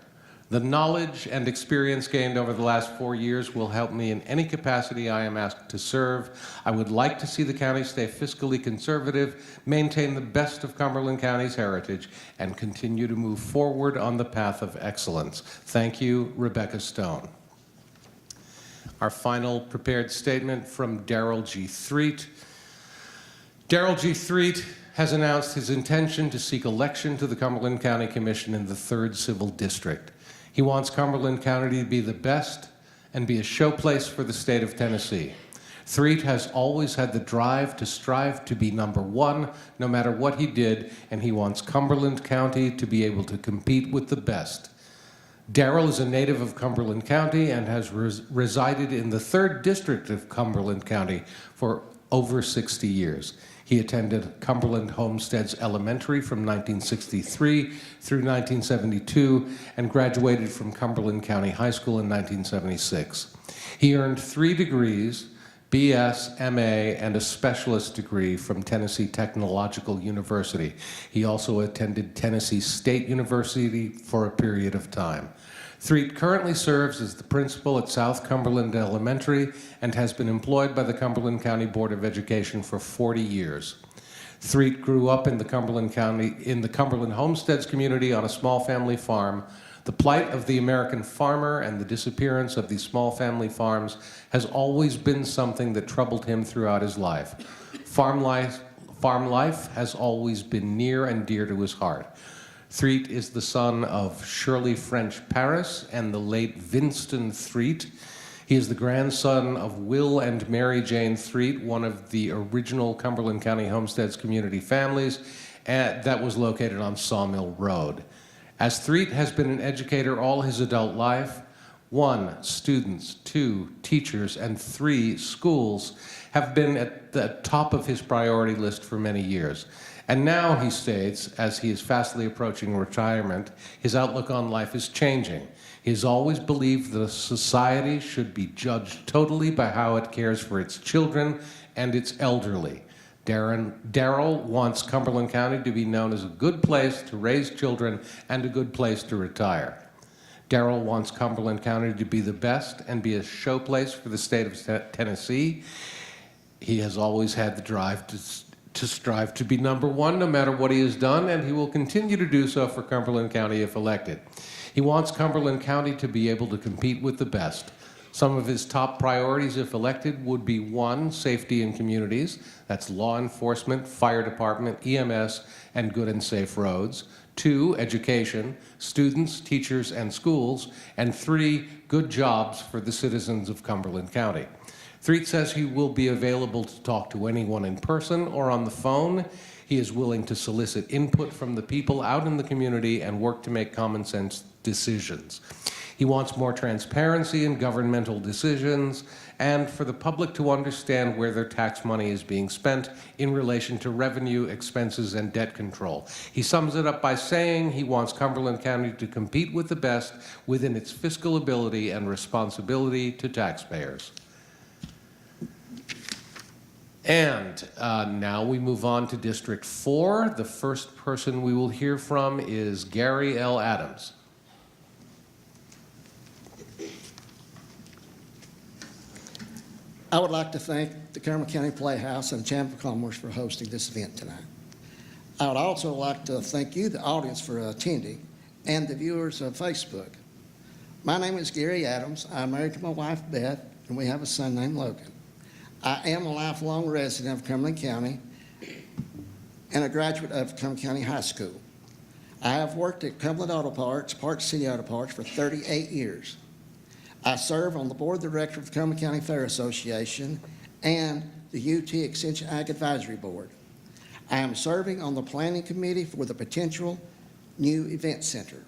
The knowledge and experience gained over the last 4 years will help me in any capacity I am asked to serve. I would like to see the county stay fiscally conservative, maintain the best of Cumberland County's heritage, and continue to move forward on the path of excellence. Thank you, Rebecca Stone. Our final prepared statement from Daryl G Threatt. Daryl G Threatt has announced his intention to seek election to the Cumberland County Commission in the 3rd Civil District. He wants Cumberland County to be the best and be a showplace for the state of Tennessee. Threatt has always had the drive to strive to be #1, no matter what he did, and he wants Cumberland County to be able to compete with the best. Daryl is a native of Cumberland County and has resided in the 3rd District of Cumberland County for over 60 years. He attended Cumberland Homesteads Elementary from 1963 through 1972 and graduated from Cumberland County High School in 1976. He earned 3 degrees, BS, MA, and a specialist degree from Tennessee Technological University. He also attended Tennessee State University for a period of time. Threatt currently serves as the principal at South Cumberland Elementary and has been employed by the Cumberland County Board of Education for 40 years. Threatt grew up in the Cumberland Homesteads community on a small family farm. The plight of the American farmer and the disappearance of these small family farms has always been something that troubled him throughout his life. Farm life has always been near and dear to his heart. Threatt is the son of Shirley French Paris and the late Winston Threatt. He is the grandson of Will and Mary Jane Threatt, one of the original Cumberland County Homesteads community families that was located on Sawmill Road. As Threatt has been an educator all his adult life, 1, students, 2, teachers, and 3, schools have been at the top of his priority list for many years. And now, he states, as he is fastly approaching retirement, his outlook on life is changing. He has always believed that a society should be judged totally by how it cares for its children and its elderly. Daryl wants Cumberland County to be known as a good place to raise children and a good place to retire. Daryl wants Cumberland County to be the best and be a showplace for the state of Tennessee. He has always had the drive to strive to be #1 no matter what he has done, and he will continue to do so for Cumberland County if elected. He wants Cumberland County to be able to compete with the best. Some of his top priorities, if elected, would be 1, safety in communities. That's law enforcement, fire department, EMS, and good and safe roads. 2, education, students, teachers, and schools. And 3, good jobs for the citizens of Cumberland County. Threatt says he will be available to talk to anyone in person or on the phone. He is willing to solicit input from the people out in the community and work to make common sense decisions. He wants more transparency in governmental decisions and for the public to understand where their tax money is being spent in relation to revenue, expenses, and debt control. He sums it up by saying he wants Cumberland County to compete with the best within its fiscal ability and responsibility to taxpayers. And now we move on to District 4. The first person we will hear from is Gary L. Adams. I would like to thank the Cumberland County Playhouse and the Chamber of Commerce for hosting this event tonight. I would also like to thank you, the audience, for attending, and the viewers of Facebook. My name is Gary Adams. I'm married to my wife, Beth, and we have a son named Logan. I am a lifelong resident of Cumberland County and a graduate of Cumberland County High School. I have worked at Cumberland Auto Parts, Park City Auto Parts, for 38 years. I serve on the board of directors of the Cumberland County Fair Association and the UT Extension Ag Advisory Board. I am serving on the planning committee for the potential new event center.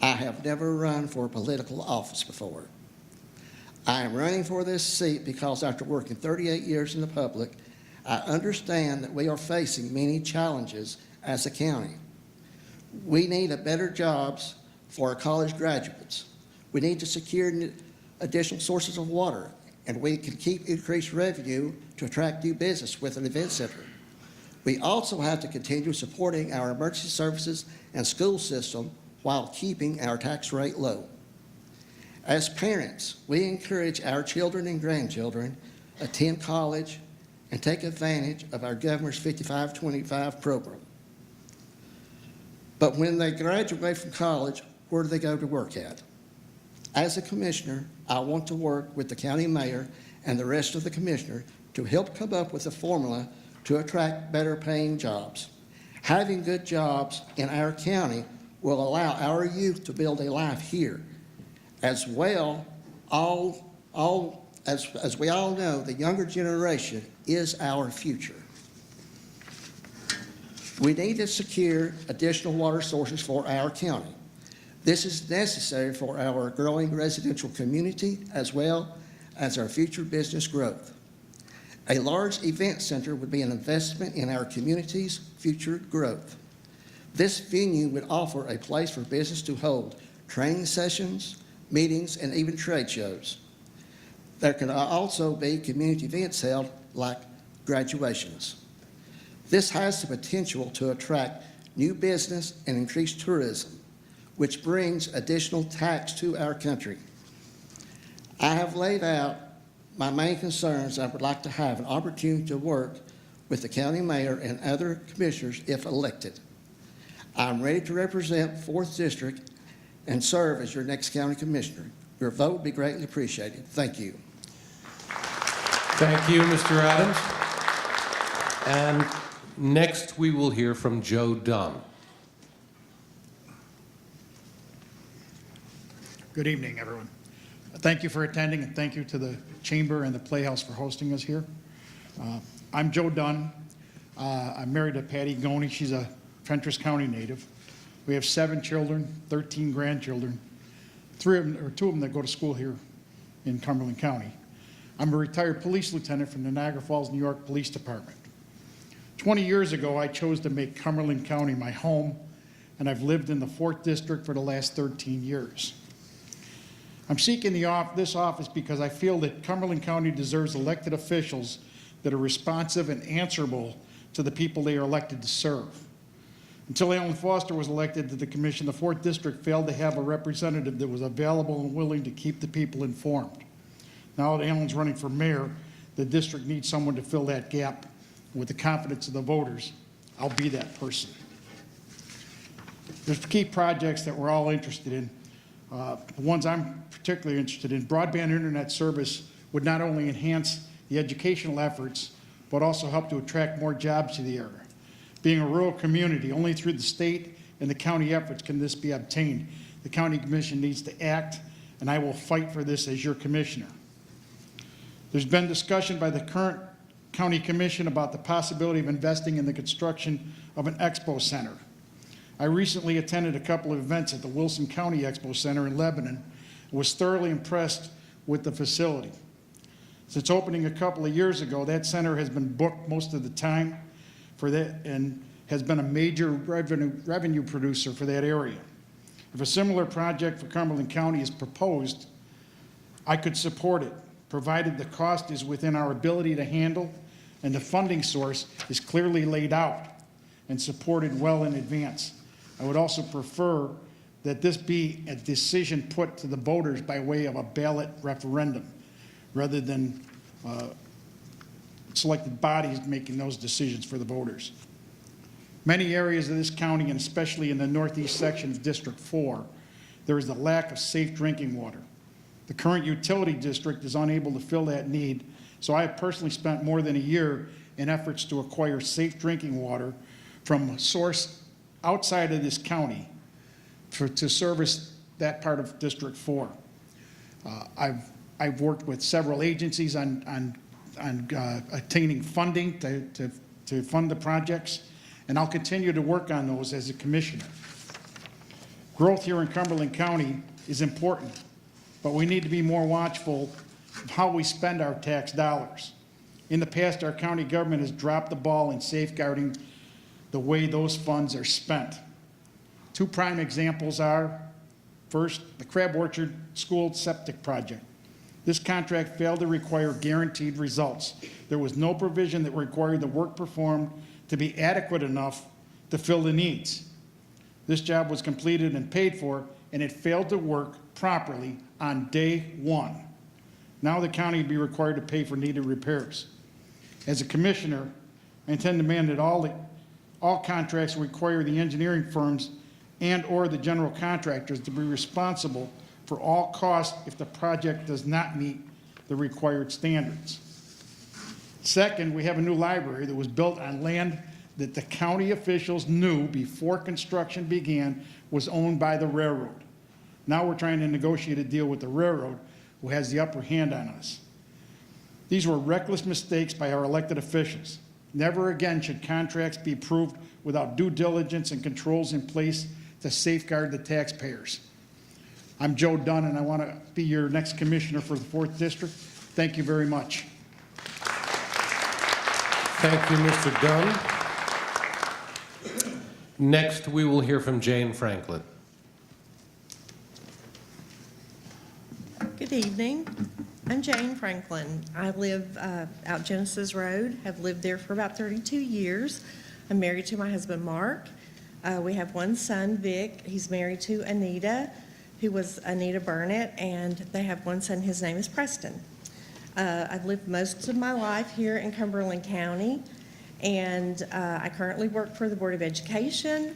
I have never run for a political office before. I am running for this seat because after working 38 years in the public, I understand that we are facing many challenges as a county. We need a better jobs for our college graduates. We need to secure additional sources of water, and we can keep increased revenue to attract new business with an event center. We also have to continue supporting our emergency services and school system while keeping our tax rate low. As parents, we encourage our children and grandchildren attend college and take advantage of our governor's 55-25 program. But when they graduate from college, where do they go to work at? As a commissioner, I want to work with the county mayor and the rest of the commissioner to help come up with a formula to attract better paying jobs. Having good jobs in our county will allow our youth to build a life here. As well, as we all know, the younger generation is our future. We need to secure additional water sources for our county. This is necessary for our growing residential community as well as our future business growth. A large event center would be an investment in our community's future growth. This venue would offer a place for business to hold training sessions, meetings, and even trade shows. There can also be community events held like graduations. This has the potential to attract new business and increase tourism, which brings additional tax to our country. I have laid out my main concerns. I would like to have an opportunity to work with the county mayor and other commissioners if elected. I'm ready to represent 4th District and serve as your next county commissioner. Your vote would be greatly appreciated. Thank you. Thank you, Mr. Adams. And next we will hear from Joe Dunn. Good evening, everyone. Thank you for attending, and thank you to the Chamber and the Playhouse for hosting us here. I'm Joe Dunn. I'm married to Patty Goney. She's a Fentress County native. We have 7 children, 13 grandchildren, 2 of them that go to school here in Cumberland County. I'm a retired police lieutenant from the Niagara Falls, New York Police Department. 20 years ago, I chose to make Cumberland County my home, and I've lived in the 4th District for the last 13 years. I'm seeking this office because I feel that Cumberland County deserves elected officials that are responsive and answerable to the people they are elected to serve. Until Alan Foster was elected to the commission, the 4th District failed to have a representative that was available and willing to keep the people informed. Now that Alan's running for mayor, the district needs someone to fill that gap. With the confidence of the voters, I'll be that person. There's key projects that we're all interested in. The ones I'm particularly interested in, broadband internet service would not only enhance the educational efforts, but also help to attract more jobs to the area. Being a rural community, only through the state and the county efforts can this be obtained. The county commission needs to act, and I will fight for this as your commissioner. There's been discussion by the current county commission about the possibility of investing in the construction of an expo center. I recently attended a couple of events at the Wilson County Expo Center in Lebanon and was thoroughly impressed with the facility. Since opening a couple of years ago, that center has been booked most of the time for that and has been a major revenue producer for that area. If a similar project for Cumberland County is proposed, I could support it, provided the cost is within our ability to handle and the funding source is clearly laid out and supported well in advance. I would also prefer that this be a decision put to the voters by way of a ballot referendum, rather than selected bodies making those decisions for the voters. Many areas of this county, and especially in the northeast section of District 4, there is a lack of safe drinking water. The current utility district is unable to fill that need, so I have personally spent more than a year in efforts to acquire safe drinking water from a source outside of this county to service that part of District 4. I've worked with several agencies on attaining funding to fund the projects, and I'll continue to work on those as a commissioner. Growth here in Cumberland County is important, but we need to be more watchful of how we spend our tax dollars. In the past, our county government has dropped the ball in safeguarding the way those funds are spent. Two prime examples are, first, the Crab Orchard School Septic Project. This contract failed to require guaranteed results. There was no provision that required the work performed to be adequate enough to fill the needs. This job was completed and paid for, and it failed to work properly on day one. Now the county will be required to pay for needed repairs. As a commissioner, I intend to demand that all contracts require the engineering firms and/or the general contractors to be responsible for all costs if the project does not meet the required standards. Second, we have a new library that was built on land that the county officials knew before construction began was owned by the railroad. Now we're trying to negotiate a deal with the railroad, who has the upper hand on us. These were reckless mistakes by our elected officials. Never again should contracts be approved without due diligence and controls in place to safeguard the taxpayers. I'm Joe Dunn, and I want to be your next commissioner for the 4th District. Thank you very much. Thank you, Mr. Dunn. Next, we will hear from Jane Franklin. Good evening. I'm Jane Franklin. I live out Genesis Road, have lived there for about 32 years. I'm married to my husband, Mark. We have one son, Vic. He's married to Anita, who was Anita Burnett, and they have one son. His name is Preston. I've lived most of my life here in Cumberland County, and I currently work for the Board of Education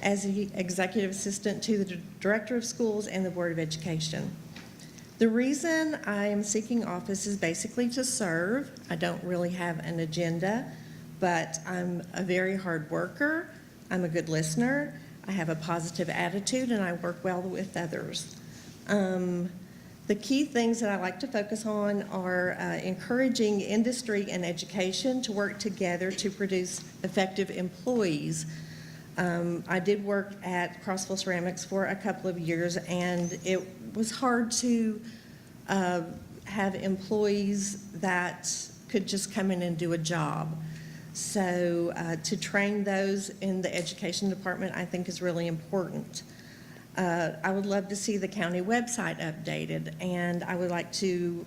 as the executive assistant to the Director of Schools and the Board of Education. The reason I am seeking office is basically to serve. I don't really have an agenda, but I'm a very hard worker. I'm a good listener. I have a positive attitude, and I work well with others. The key things that I like to focus on are encouraging industry and education to work together to produce effective employees. I did work at Crossville Ceramics for a couple of years, and it was hard to have employees that could just come in and do a job. So to train those in the education department, I think is really important. I would love to see the county website updated, and I would like to,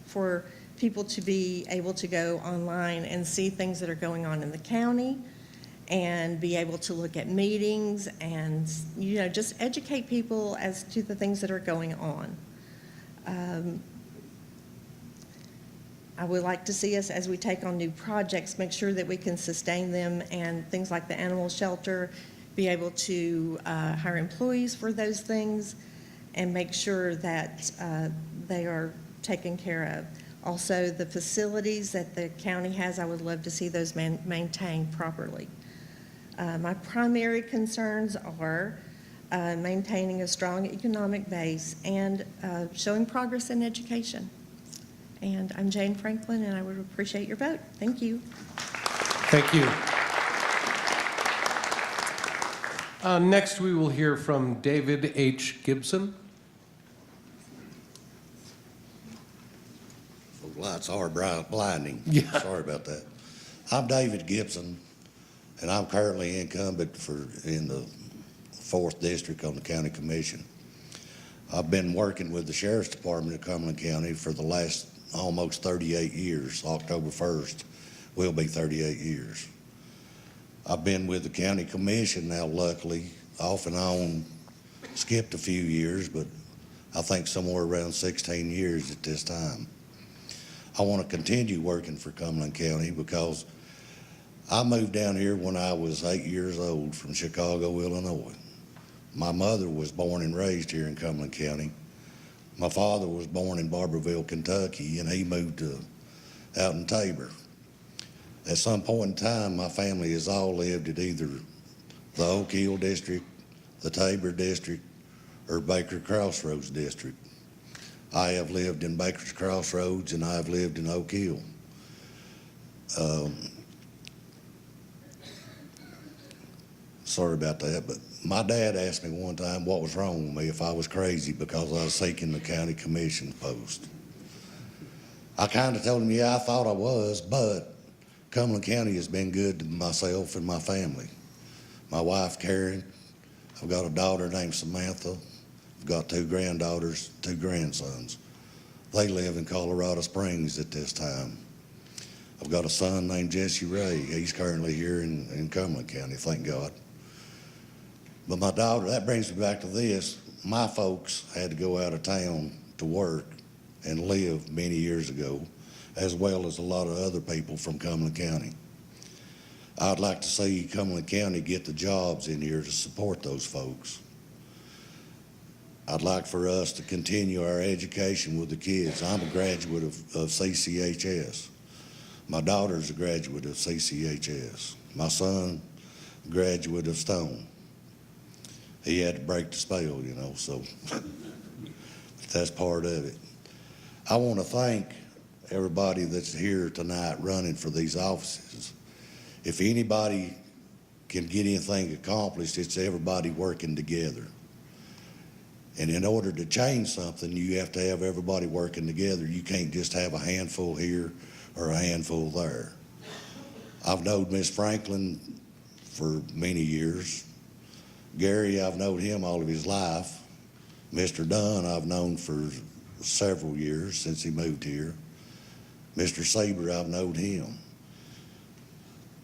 for people to be able to go online and see things that are going on in the county and be able to look at meetings and, you know, just educate people as to the things that are going on. I would like to see us, as we take on new projects, make sure that we can sustain them, and things like the animal shelter, be able to hire employees for those things, and make sure that they are taken care of. Also, the facilities that the county has, I would love to see those maintained properly. My primary concerns are maintaining a strong economic base and showing progress in education. And I'm Jane Franklin, and I would appreciate your vote. Thank you. Thank you. Next, we will hear from David H. Gibson. The lights are blinding. Yeah. Sorry about that. I'm David Gibson, and I'm currently incumbent in the 4th District on the County Commission. I've been working with the Sheriff's Department of Cumberland County for the last almost 38 years. October 1st will be 38 years. I've been with the County Commission now, luckily, off and on, skipped a few years, but I think somewhere around 16 years at this time. I want to continue working for Cumberland County because I moved down here when I was 8 years old from Chicago, Illinois. My mother was born and raised here in Cumberland County. My father was born in Barberville, Kentucky, and he moved out in Tabor. At some point in time, my family has all lived at either the Oak Hill District, the Tabor District, or Baker Crossroads District. I have lived in Baker's Crossroads, and I have lived in Oak Hill. Sorry about that, but my dad asked me one time what was wrong with me, if I was crazy because I was seeking the county commission post. I kind of told him, yeah, I thought I was, but Cumberland County has been good to myself and my family. My wife, Karen, I've got a daughter named Samantha. I've got 2 granddaughters, 2 grandsons. They live in Colorado Springs at this time. I've got a son named Jesse Ray. He's currently here in Cumberland County, thank God. But my daughter, that brings me back to this. My folks had to go out of town to work and live many years ago, as well as a lot of other people from Cumberland County. I'd like to see Cumberland County get the jobs in here to support those folks. I'd like for us to continue our education with the kids. I'm a graduate of CCHS. My daughter's a graduate of CCHS. My son, a graduate of Stone. He had to break the spell, you know, so that's part of it. I want to thank everybody that's here tonight running for these offices. If anybody can get anything accomplished, it's everybody working together. And in order to change something, you have to have everybody working together. You can't just have a handful here or a handful there. I've known Miss Franklin for many years. Gary, I've known him all of his life. Mr. Dunn, I've known for several years since he moved here. Mr. Saber, I've known him.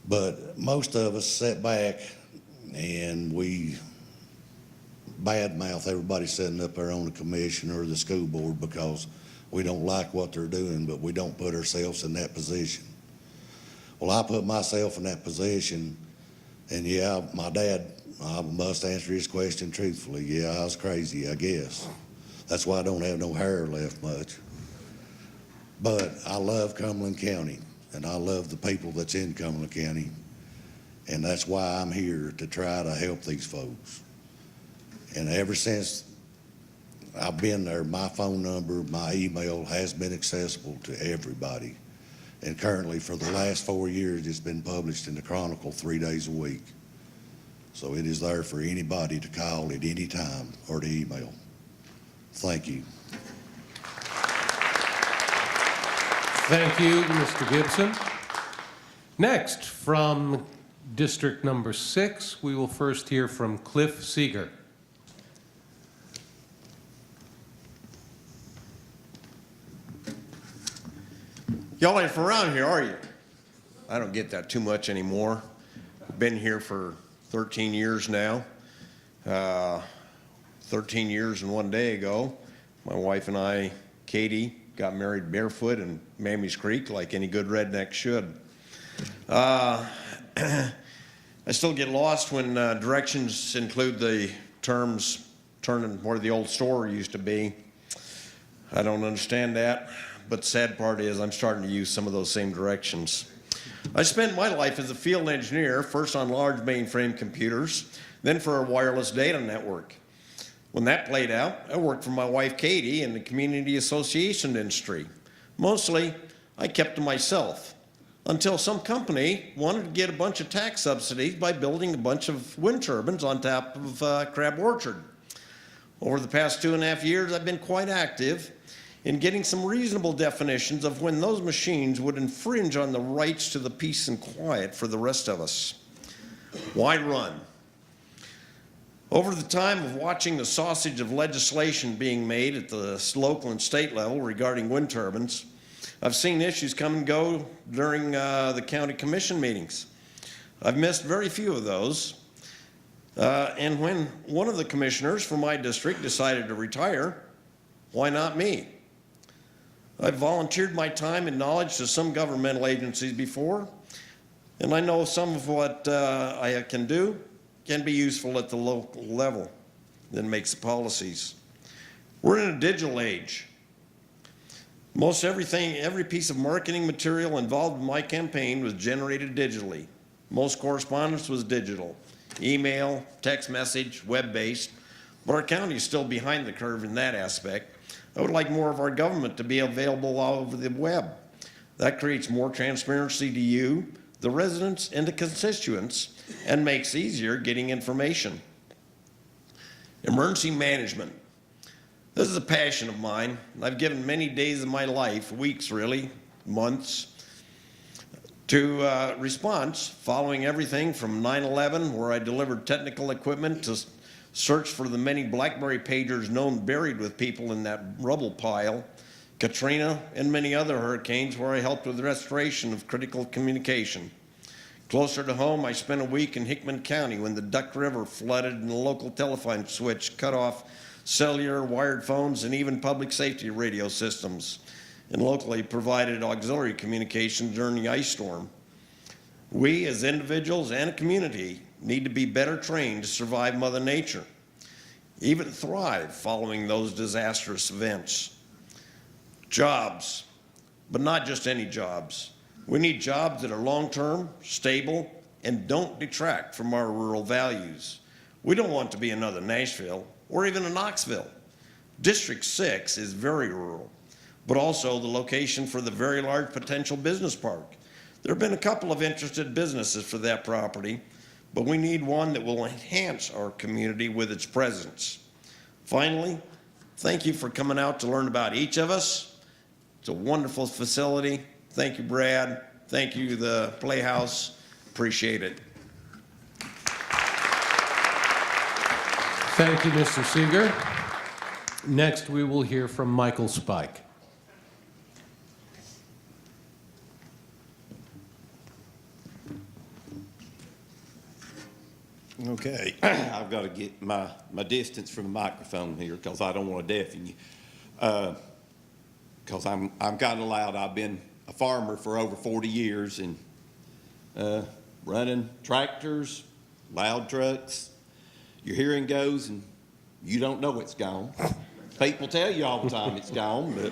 But most of us sat back and we badmouth everybody sitting up there on the commission or the school board because we don't like what they're doing, but we don't put ourselves in that position. Well, I put myself in that position, and yeah, my dad, I must answer his question truthfully. Yeah, I was crazy, I guess. That's why I don't have no hair left much. But I love Cumberland County, and I love the people that's in Cumberland County, and that's why I'm here to try to help these folks. And ever since I've been there, my phone number, my email has been accessible to everybody. And currently, for the last 4 years, it's been published in the Chronicle 3 days a week. So it is there for anybody to call at any time or to email. Thank you. Thank you, Mr. Gibson. Next, from District Number 6, we will first hear from Cliff Seeger. Y'all ain't from around here, are you? I don't get that too much anymore. Been here for 13 years now. 13 years and 1 day ago, my wife and I, Katie, got married barefoot in Mammy's Creek like any good redneck should. I still get lost when directions include the terms turning where the old store used to be. I don't understand that, but the sad part is I'm starting to use some of those same directions. I spent my life as a field engineer, first on large mainframe computers, then for a wireless data network. When that played out, I worked for my wife Katie in the community association industry. Mostly, I kept to myself until some company wanted to get a bunch of tax subsidies by building a bunch of wind turbines on top of Crab Orchard. Over the past 2.5 years, I've been quite active in getting some reasonable definitions of when those machines would infringe on the rights to the peace and quiet for the rest of us. Why run? Over the time of watching the sausage of legislation being made at the local and state level regarding wind turbines, I've seen issues come and go during the county commission meetings. I've missed very few of those. And when one of the commissioners from my district decided to retire, why not me? I've volunteered my time and knowledge to some governmental agencies before, and I know some of what I can do can be useful at the local level that makes the policies. We're in a digital age. Most everything, every piece of marketing material involved in my campaign was generated digitally. Most correspondence was digital, email, text message, web-based, but our county is still behind the curve in that aspect. I would like more of our government to be available all over the web. That creates more transparency to you, the residents, and the constituents, and makes easier getting information. Emergency management. This is a passion of mine. I've given many days of my life, weeks really, months, to response following everything from 9/11, where I delivered technical equipment, to search for the many BlackBerry pagers known buried with people in that rubble pile, Katrina, and many other hurricanes where I helped with the restoration of critical communication. Closer to home, I spent a week in Hickman County when the Duck River flooded and the local telephone switch cut off cellular, wired phones, and even public safety radio systems, and locally provided auxiliary communication during the ice storm. We, as individuals and a community, need to be better trained to survive Mother Nature, even thrive following those disastrous events. Jobs, but not just any jobs. We need jobs that are long-term, stable, and don't detract from our rural values. We don't want to be another Nashville or even a Knoxville. District 6 is very rural, but also the location for the very large potential business park. There have been a couple of interested businesses for that property, but we need one that will enhance our community with its presence. Finally, thank you for coming out to learn about each of us. It's a wonderful facility. Thank you, Brad. Thank you, the Playhouse. Appreciate it. Thank you, Mr. Seeger. Next, we will hear from Michael Spike. Okay, I've got to get my distance from the microphone here because I don't want to deafen you. Because I'm kind of loud. I've been a farmer for over 40 years and running tractors, loud trucks. Your hearing goes and you don't know it's gone. People tell you all the time it's gone, but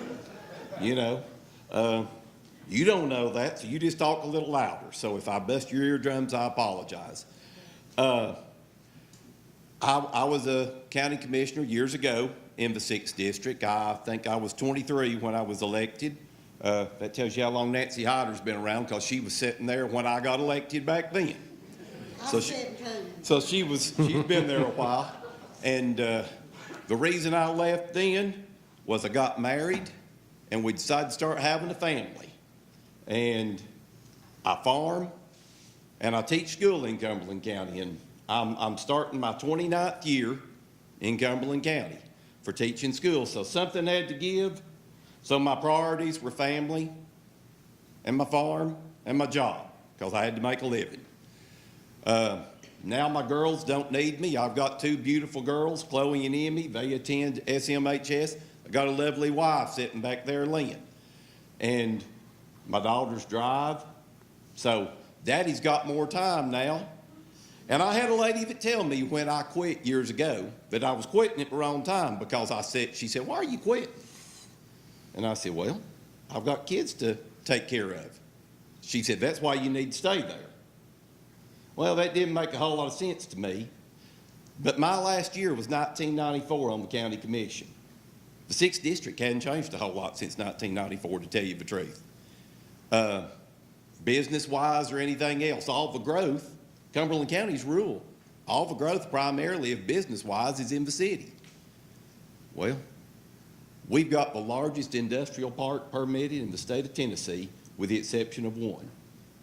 you know, you don't know that, so you just talk a little louder. So if I bust your eardrums, I apologize. I was a county commissioner years ago in the 6th district. I think I was 23 when I was elected. That tells you how long Nancy Hyder's been around because she was sitting there when I got elected back then. So she's been there a while. And the reason I left then was I got married and we decided to start having a family. And I farm and I teach school in Cumberland County. And I'm starting my 29th year in Cumberland County for teaching school. So something had to give. So my priorities were family and my farm and my job because I had to make a living. Now my girls don't need me. I've got 2 beautiful girls, Chloe and Emmy. They attend SMHS. I got a lovely wife sitting back there, Lynn. And my daughters drive. So Daddy's got more time now. And I had a lady that tell me when I quit years ago that I was quitting at the wrong time because she said, why are you quitting? And I said, well, I've got kids to take care of. She said, that's why you need to stay there. Well, that didn't make a whole lot of sense to me. But my last year was 1994 on the county commission. The 6th district hadn't changed a whole lot since 1994, to tell you the truth. Business-wise or anything else, all the growth, Cumberland County's rural. All the growth primarily of business-wise is in the city. Well, we've got the largest industrial park permitted in the state of Tennessee, with the exception of one,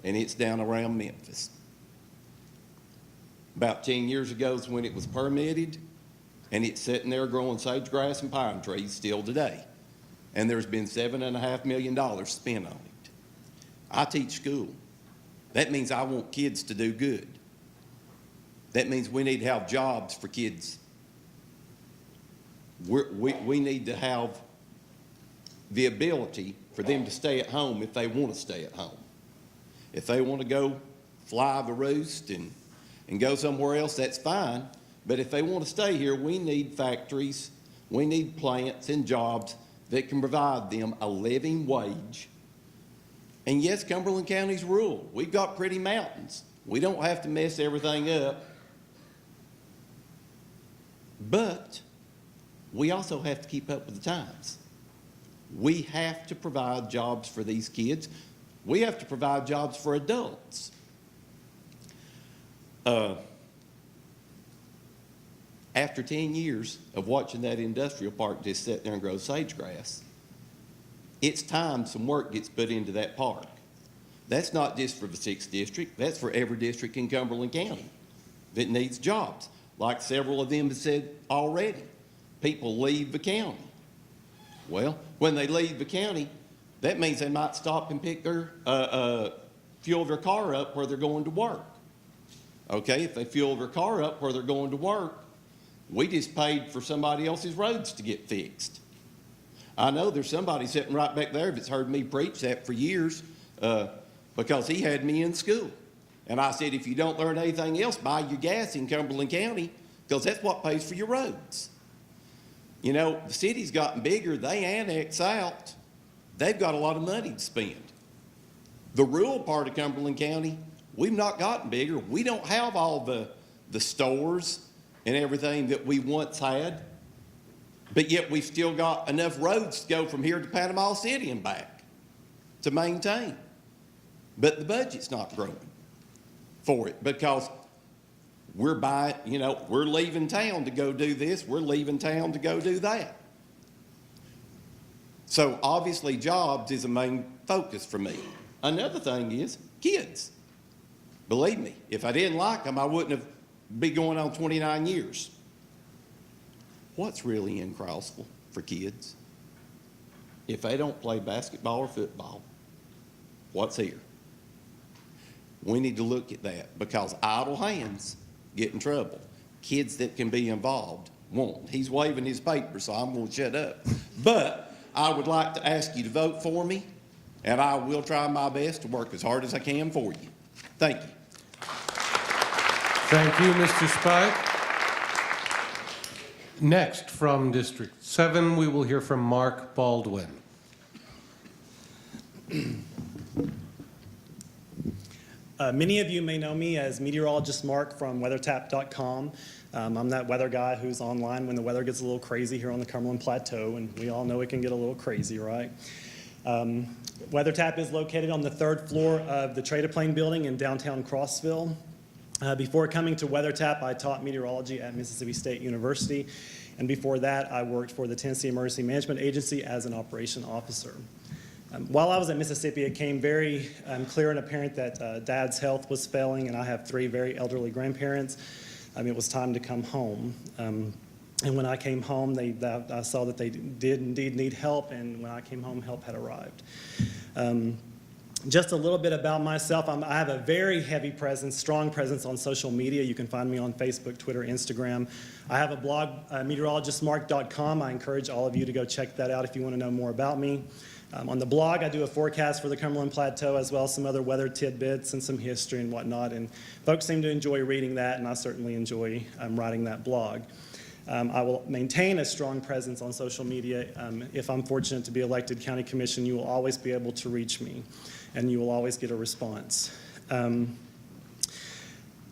and it's down around Memphis. About 10 years ago is when it was permitted, and it's sitting there growing sage grass and pine trees still today. And there's been $7.5 million spent on it. I teach school. That means I want kids to do good. That means we need to have jobs for kids. We need to have the ability for them to stay at home if they want to stay at home. If they want to go fly the roost and go somewhere else, that's fine. But if they want to stay here, we need factories, we need plants and jobs that can provide them a living wage. And yes, Cumberland County's rural. We've got pretty mountains. We don't have to mess everything up. But we also have to keep up with the times. We have to provide jobs for these kids. We have to provide jobs for adults. After 10 years of watching that industrial park just sit there and grow sage grass, it's time some work gets put into that park. That's not just for the 6th district, that's for every district in Cumberland County that needs jobs. Like several of them have said already, people leave the county. Well, when they leave the county, that means they might stop and pick their, fuel their car up where they're going to work. Okay, if they fuel their car up where they're going to work, we just paid for somebody else's roads to get fixed. I know there's somebody sitting right back there that's heard me preach that for years because he had me in school. And I said, if you don't learn anything else, buy your gas in Cumberland County because that's what pays for your roads. You know, the city's gotten bigger. They annex out. They've got a lot of money to spend. The rural part of Cumberland County, we've not gotten bigger. We don't have all the stores and everything that we once had, but yet we've still got enough roads to go from here to Panama City and back to maintain. But the budget's not growing for it because we're buying, you know, we're leaving town to go do this, we're leaving town to go do that. So obviously jobs is a main focus for me. Another thing is kids. Believe me, if I didn't like them, I wouldn't have been going on 29 years. What's really in Crawford for kids? If they don't play basketball or football, what's here? We need to look at that because idle hands get in trouble. Kids that can be involved won't. He's waving his paper, so I'm going to shut up. But I would like to ask you to vote for me, and I will try my best to work as hard as I can for you. Thank you. Thank you, Mr. Spike. Next, from District 7, we will hear from Mark Baldwin. Many of you may know me as meteorologist Mark from weathertap.com. I'm that weather guy who's online when the weather gets a little crazy here on the Cumberland Plateau, and we all know it can get a little crazy, right? WeatherTap is located on the 3rd floor of the Trade-A-Plane building in downtown Crossville. Before coming to WeatherTap, I taught meteorology at Mississippi State University, and before that, I worked for the Tennessee Emergency Management Agency as an operation officer. While I was at Mississippi, it became very clear and apparent that Dad's health was failing, and I have 3 very elderly grandparents. It was time to come home. And when I came home, I saw that they did indeed need help, and when I came home, help had arrived. Just a little bit about myself. I have a very heavy presence, strong presence on social media. You can find me on Facebook, Twitter, Instagram. I have a blog, meteorologistmark.com. I encourage all of you to go check that out if you want to know more about me. On the blog, I do a forecast for the Cumberland Plateau as well as some other weather tidbits and some history and whatnot. And folks seem to enjoy reading that, and I certainly enjoy writing that blog. I will maintain a strong presence on social media. If I'm fortunate to be elected county commission, you will always be able to reach me, and you will always get a response.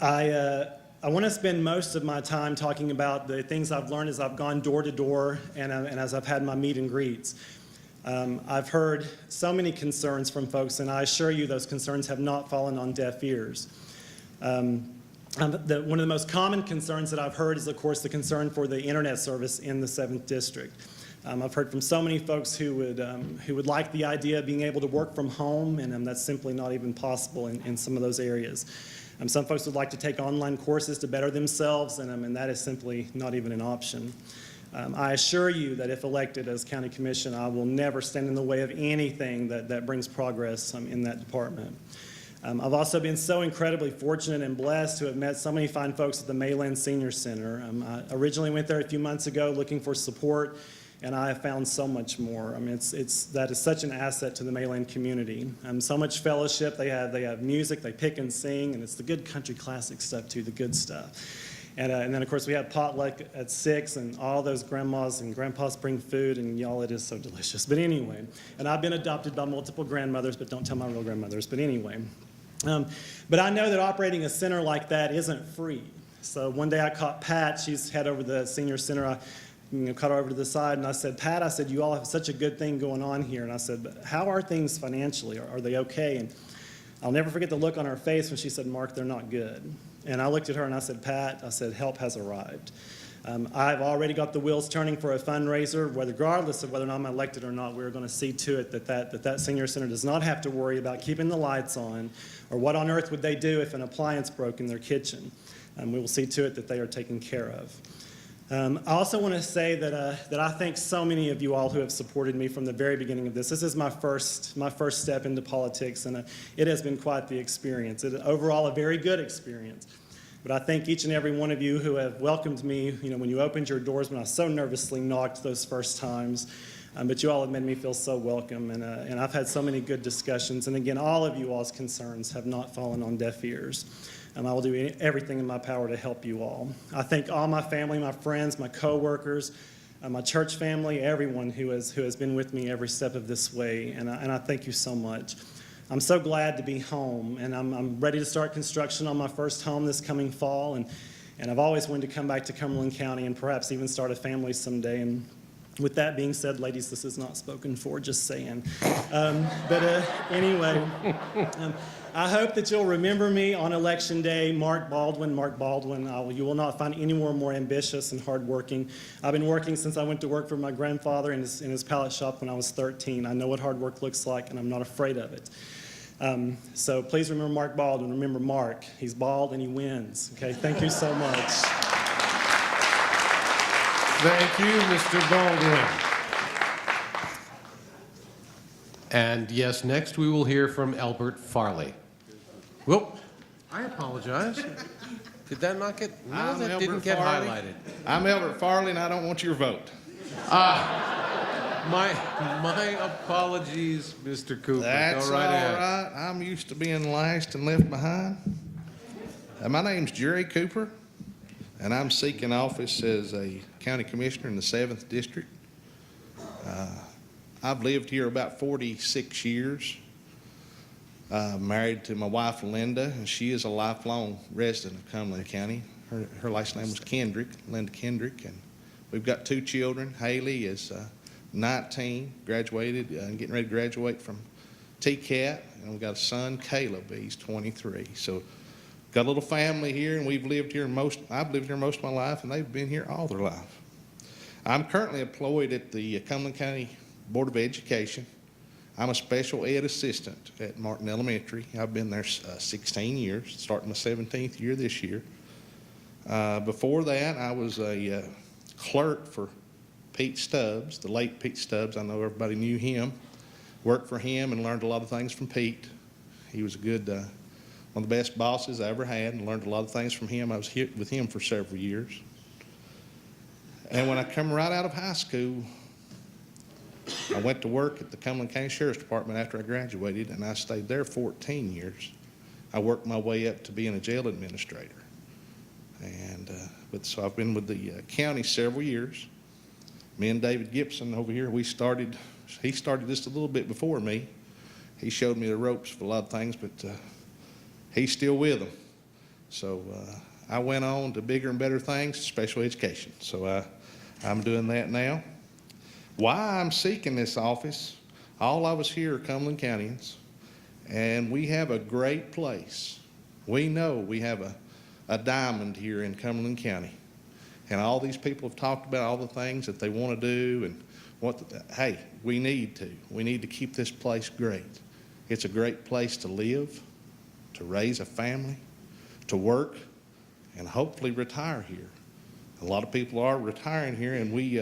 I want to spend most of my time talking about the things I've learned as I've gone door to door and as I've had my meet and greets. I've heard so many concerns from folks, and I assure you those concerns have not fallen on deaf ears. One of the most common concerns that I've heard is, of course, the concern for the internet service in the 7th District. I've heard from so many folks who would like the idea of being able to work from home, and that's simply not even possible in some of those areas. Some folks would like to take online courses to better themselves, and that is simply not even an option. I assure you that if elected as county commission, I will never stand in the way of anything that brings progress in that department. I've also been so incredibly fortunate and blessed to have met so many fine folks at the Mayland Senior Center. I originally went there a few months ago looking for support, and I have found so much more. I mean, that is such an asset to the Mayland community. So much fellowship. They have music, they pick and sing, and it's the good country classic stuff too, the good stuff. And then, of course, we have potluck at 6, and all those grandmas and grandpas bring food, and y'all, it is so delicious. But anyway, and I've been adopted by multiple grandmothers, but don't tell my real grandmothers. But anyway, but I know that operating a center like that isn't free. So one day I caught Pat. She's head over the senior center. I caught her over to the side, and I said, Pat, I said, you all have such a good thing going on here. And I said, but how are things financially? Are they okay? And I'll never forget the look on her face when she said, Mark, they're not good. And I looked at her and I said, Pat, I said, help has arrived. I've already got the wheels turning for a fundraiser. Regardless of whether or not I'm elected or not, we're going to see to it that senior center does not have to worry about keeping the lights on, or what on earth would they do if an appliance broke in their kitchen. We will see to it that they are taken care of. I also want to say that I thank so many of you all who have supported me from the very beginning of this. This is my first step into politics, and it has been quite the experience. Overall, a very good experience. But I thank each and every one of you who have welcomed me, when you opened your doors when I so nervously knocked those first times. But you all have made me feel so welcome, and I've had so many good discussions. And again, all of you all's concerns have not fallen on deaf ears. I will do everything in my power to help you all. I thank all my family, my friends, my co-workers, my church family, everyone who has been with me every step of this way, and I thank you so much. I'm so glad to be home, and I'm ready to start construction on my first home this coming fall, and I've always wanted to come back to Cumberland County and perhaps even start a family someday. And with that being said, ladies, this is not spoken for, just saying. Anyway, I hope that you'll remember me on Election Day, Mark Baldwin. You will not find anyone more ambitious and hardworking. I've been working since I went to work for my grandfather in his pallet shop when I was 13. I know what hard work looks like, and I'm not afraid of it. So please remember Mark Baldwin. Remember Mark. He's bald and he wins. Okay, thank you so much. Thank you, Mr. Baldwin. And yes, next we will hear from Albert Farley. Whoop, I apologize. Did that not get, no, that didn't get highlighted. I'm Albert Farley, and I don't want your vote. My apologies, Mr. Cooper. That's Go right ahead. all right. I'm used to being last and left behind. My name's Jerry Cooper, and I'm seeking office as a county commissioner in the 7th District. I've lived here about 46 years. Married to my wife, Linda, and she is a lifelong resident of Cumberland County. Her last name was Kendrick, Linda Kendrick, and we've got 2 children. Haley is 19, graduated, and getting ready to graduate from TCAT, and we've got a son, Caleb. He's 23. So got a little family here, and I've lived here most of my life, and they've been here all their life. I'm currently employed at the Cumberland County Board of Education. I'm a special ed assistant at Martin Elementary. I've been there 16 years, starting my 17th year this year. Before that, I was a clerk for Pete Stubbs, the late Pete Stubbs. I know everybody knew him. Worked for him and learned a lot of things from Pete. He was a good, one of the best bosses I ever had, and learned a lot of things from him. I was here with him for several years. And when I come right out of high school, I went to work at the Cumberland County Sheriff's Department after I graduated, and I stayed there 14 years. I worked my way up to being a jail administrator. And so I've been with the county several years. Me and David Gibson over here, he started this a little bit before me. He showed me the ropes for a lot of things, but he's still with them. So I went on to bigger and better things, special education. So I'm doing that now. Why I'm seeking this office, all of us here are Cumberland Countyans, and we have a great place. We know we have a diamond here in Cumberland County. And all these people have talked about all the things that they want to do and hey, we need to. We need to keep this place great. It's a great place to live, to raise a family, to work, and hopefully retire here. A lot of people are retiring here, and we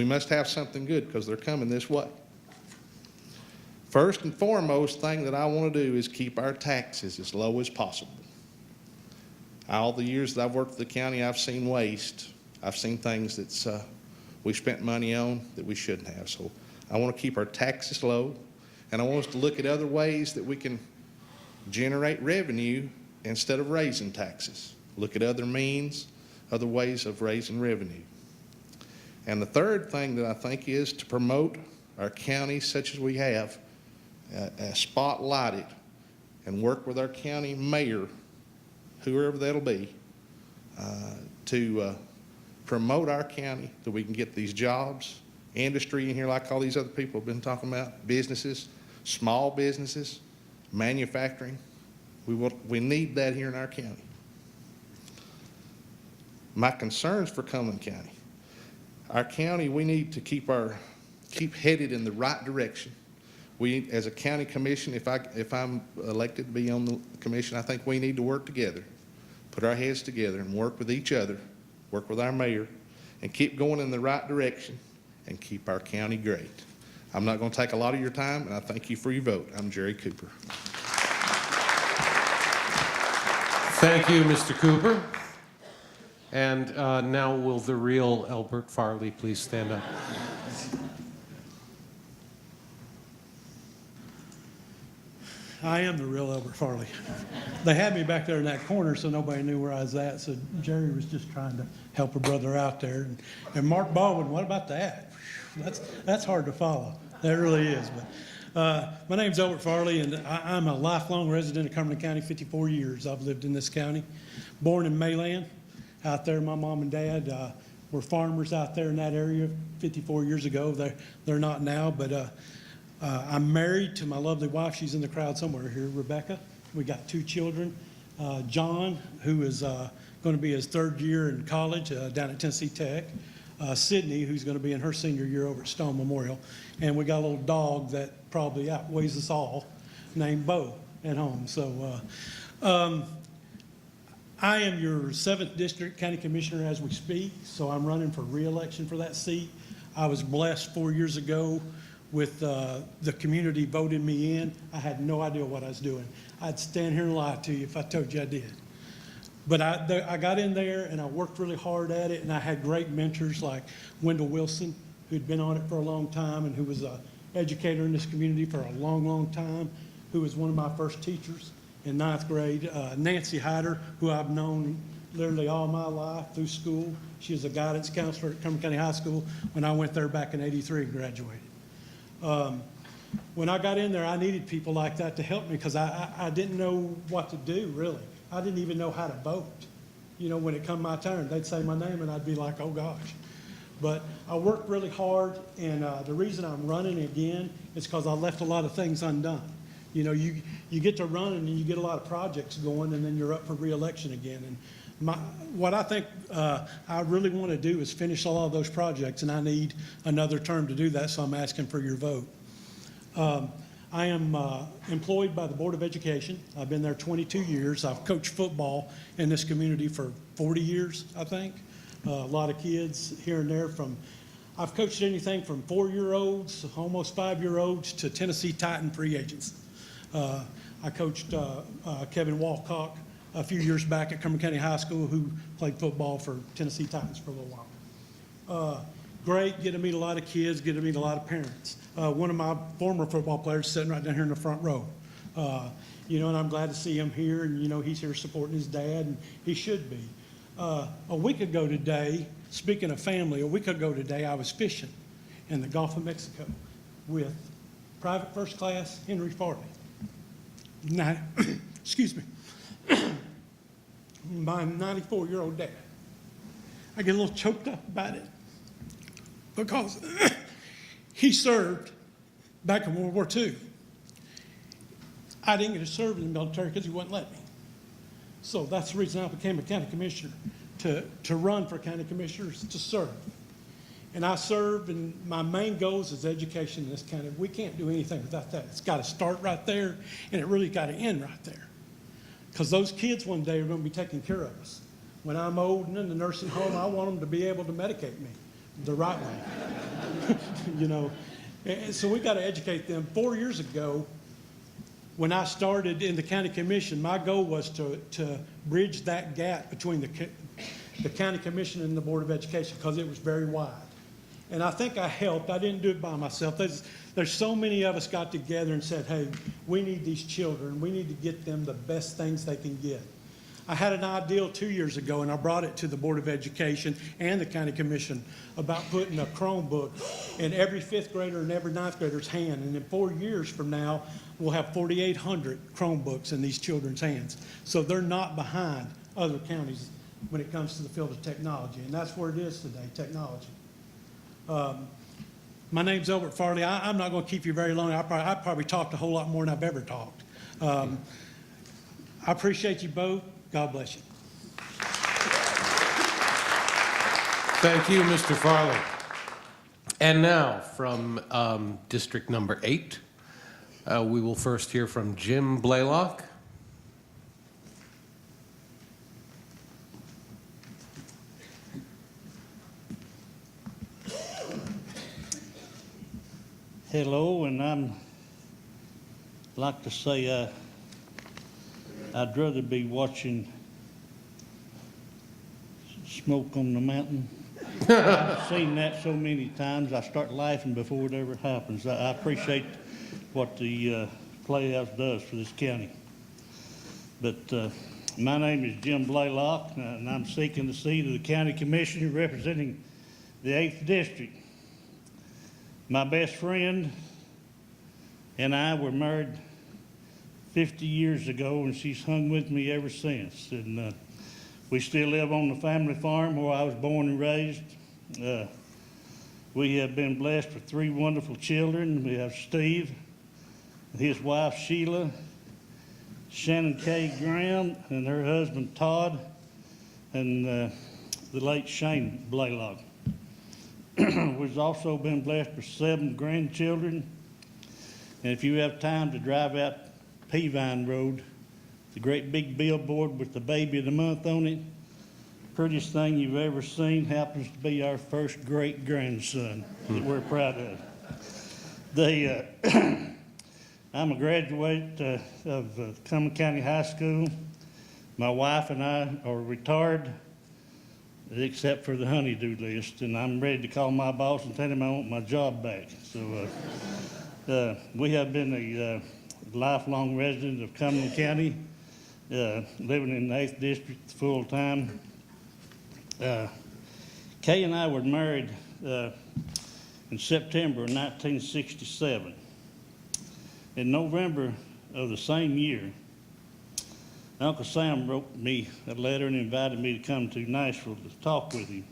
must have something good because they're coming this way. First and foremost thing that I want to do is keep our taxes as low as possible. All the years that I've worked for the county, I've seen waste. I've seen things that we spent money on that we shouldn't have. So I want to keep our taxes low, and I want us to look at other ways that we can generate revenue instead of raising taxes. Look at other means, other ways of raising revenue. And the third thing that I think is to promote our counties such as we have, spotlight it, and work with our county mayor, whoever that'll be, to promote our county that we can get these jobs, industry in here like all these other people have been talking about, businesses, small businesses, manufacturing. We need that here in our county. My concerns for Cumberland County. Our county, we need to keep headed in the right direction. We, as a county commission, if I'm elected to be on the commission, I think we need to work together, put our heads together and work with each other, work with our mayor, and keep going in the right direction and keep our county great. I'm not going to take a lot of your time, and I thank you for your vote. I'm Jerry Cooper. Thank you, Mr. Cooper. And now will the real Albert Farley please stand up? I am the real Albert Farley. They had me back there in that corner so nobody knew where I was at, so Jerry was just trying to help a brother out there. And Mark Baldwin, what about that? That's hard to follow. That really is. But my name's Albert Farley, and I'm a lifelong resident of Cumberland County, 54 years I've lived in this county. Born in Mayland, out there, my mom and dad were farmers out there in that area 54 years ago. They're not now, but I'm married to my lovely wife. She's in the crowd somewhere here, Rebecca. We got 2 children. John, who is going to be his 3rd year in college down at Tennessee Tech. Sydney, who's going to be in her senior year over at Stone Memorial. And we got a little dog that probably outweighs us all named Bo at home. So I am your 7th District County Commissioner as we speak, so I'm running for re-election for that seat. I was blessed 4 years ago with the community voting me in. I had no idea what I was doing. I'd stand here and lie to you if I told you I did. But I got in there and I worked really hard at it, and I had great mentors like Wendell Wilson, who'd been on it for a long time and who was an educator in this community for a long, long time, who was one of my first teachers in 9th grade. Nancy Hyder, who I've known literally all my life through school. She was a guidance counselor at Cumberland County High School when I went there back in '83 and graduated. When I got in there, I needed people like that to help me because I didn't know what to do, really. I didn't even know how to vote. You know, when it come my turn, they'd say my name and I'd be like, oh gosh. But I worked really hard, and the reason I'm running again is because I left a lot of things undone. You know, you get to run and you get a lot of projects going, and then you're up for re-election again. And what I think I really want to do is finish a lot of those projects, and I need another term to do that, so I'm asking for your vote. I am employed by the Board of Education. I've been there 22 years. I've coached football in this community for 40 years, I think. A lot of kids here and there I've coached anything from 4-year-olds, almost 5-year-olds, to Tennessee Titan free agents. I coached Kevin Walcock a few years back at Cumberland County High School, who played football for Tennessee Titans for a little while. great, get to meet a lot of kids, get to meet a lot of parents. One of my former football players is sitting right down here in the front row. You know, and I'm glad to see him here, and, you know, he's here supporting his dad, and he should be. A week ago today, speaking of family, a week ago today, I was fishing in the Gulf of Mexico with Private First Class Henry Farley. Now, excuse me, my 94-year-old dad. I get a little choked up about it because he served back in World War II. I didn't get to serve in the military because he wouldn't let me. So that's the reason I became a county commissioner, to run for county commissioners, to serve. And I serve, and my main goals is education in this county. We can't do anything without that. It's got to start right there, and it really got to end right there. Because those kids one day are going to be taking care of us. When I'm old and in the nursing home, I want them to be able to medicate me the right way. You know, and so we got to educate them. 4 years ago, when I started in the county commission, my goal was to bridge that gap between the county commission and the Board of Education, because it was very wide. And I think I helped. I didn't do it by myself. There's so many of us got together and said, hey, we need these children. We need to get them the best things they can get. I had an ideal 2 years ago, and I brought it to the Board of Education and the County Commission about putting a Chromebook in every fifth grader and every ninth grader's hand. And in 4 years from now, we'll have 4,800 Chromebooks in these children's hands. So they're not behind other counties when it comes to the field of technology. And that's where it is today, technology. My name's Albert Farley. I'm not going to keep you very long. I probably talked a whole lot more than I've ever talked. I appreciate you both. God bless you. Thank you, Mr. Farley. And now, from District Number 8, we will first hear from Jim Blaylock. Hello, and I'd like to say I'd rather be watching Smoke on the Mountain. I've seen that so many times, I start laughing before it ever happens. I appreciate what the Playhouse does for this county. But my name is Jim Blaylock, and I'm seeking the seat of the county commissioner representing the 8th District. My best friend and I were married 50 years ago, and she's hung with me ever since. And we still live on the family farm where I was born and raised. We have been blessed with 3 wonderful children. We have Steve, his wife Sheila, Shannon K. Graham, and her husband Todd, and the late Shane Blaylock. We've also been blessed with 7 grandchildren. And if you have time to drive out Peavine Road, the great big billboard with the baby of the month on it, prettiest thing you've ever seen, happens to be our first great grandson that we're proud of. I'm a graduate of Cumberland County High School. My wife and I are retired, except for the honeydew list, and I'm ready to call my boss and tell him I want my job back. So we have been a lifelong resident of Cumberland County, living in the 8th District full time. Kay and I were married in September of 1967. In November of the same year, Uncle Sam wrote me a letter and invited me to come to Nashville to talk with him.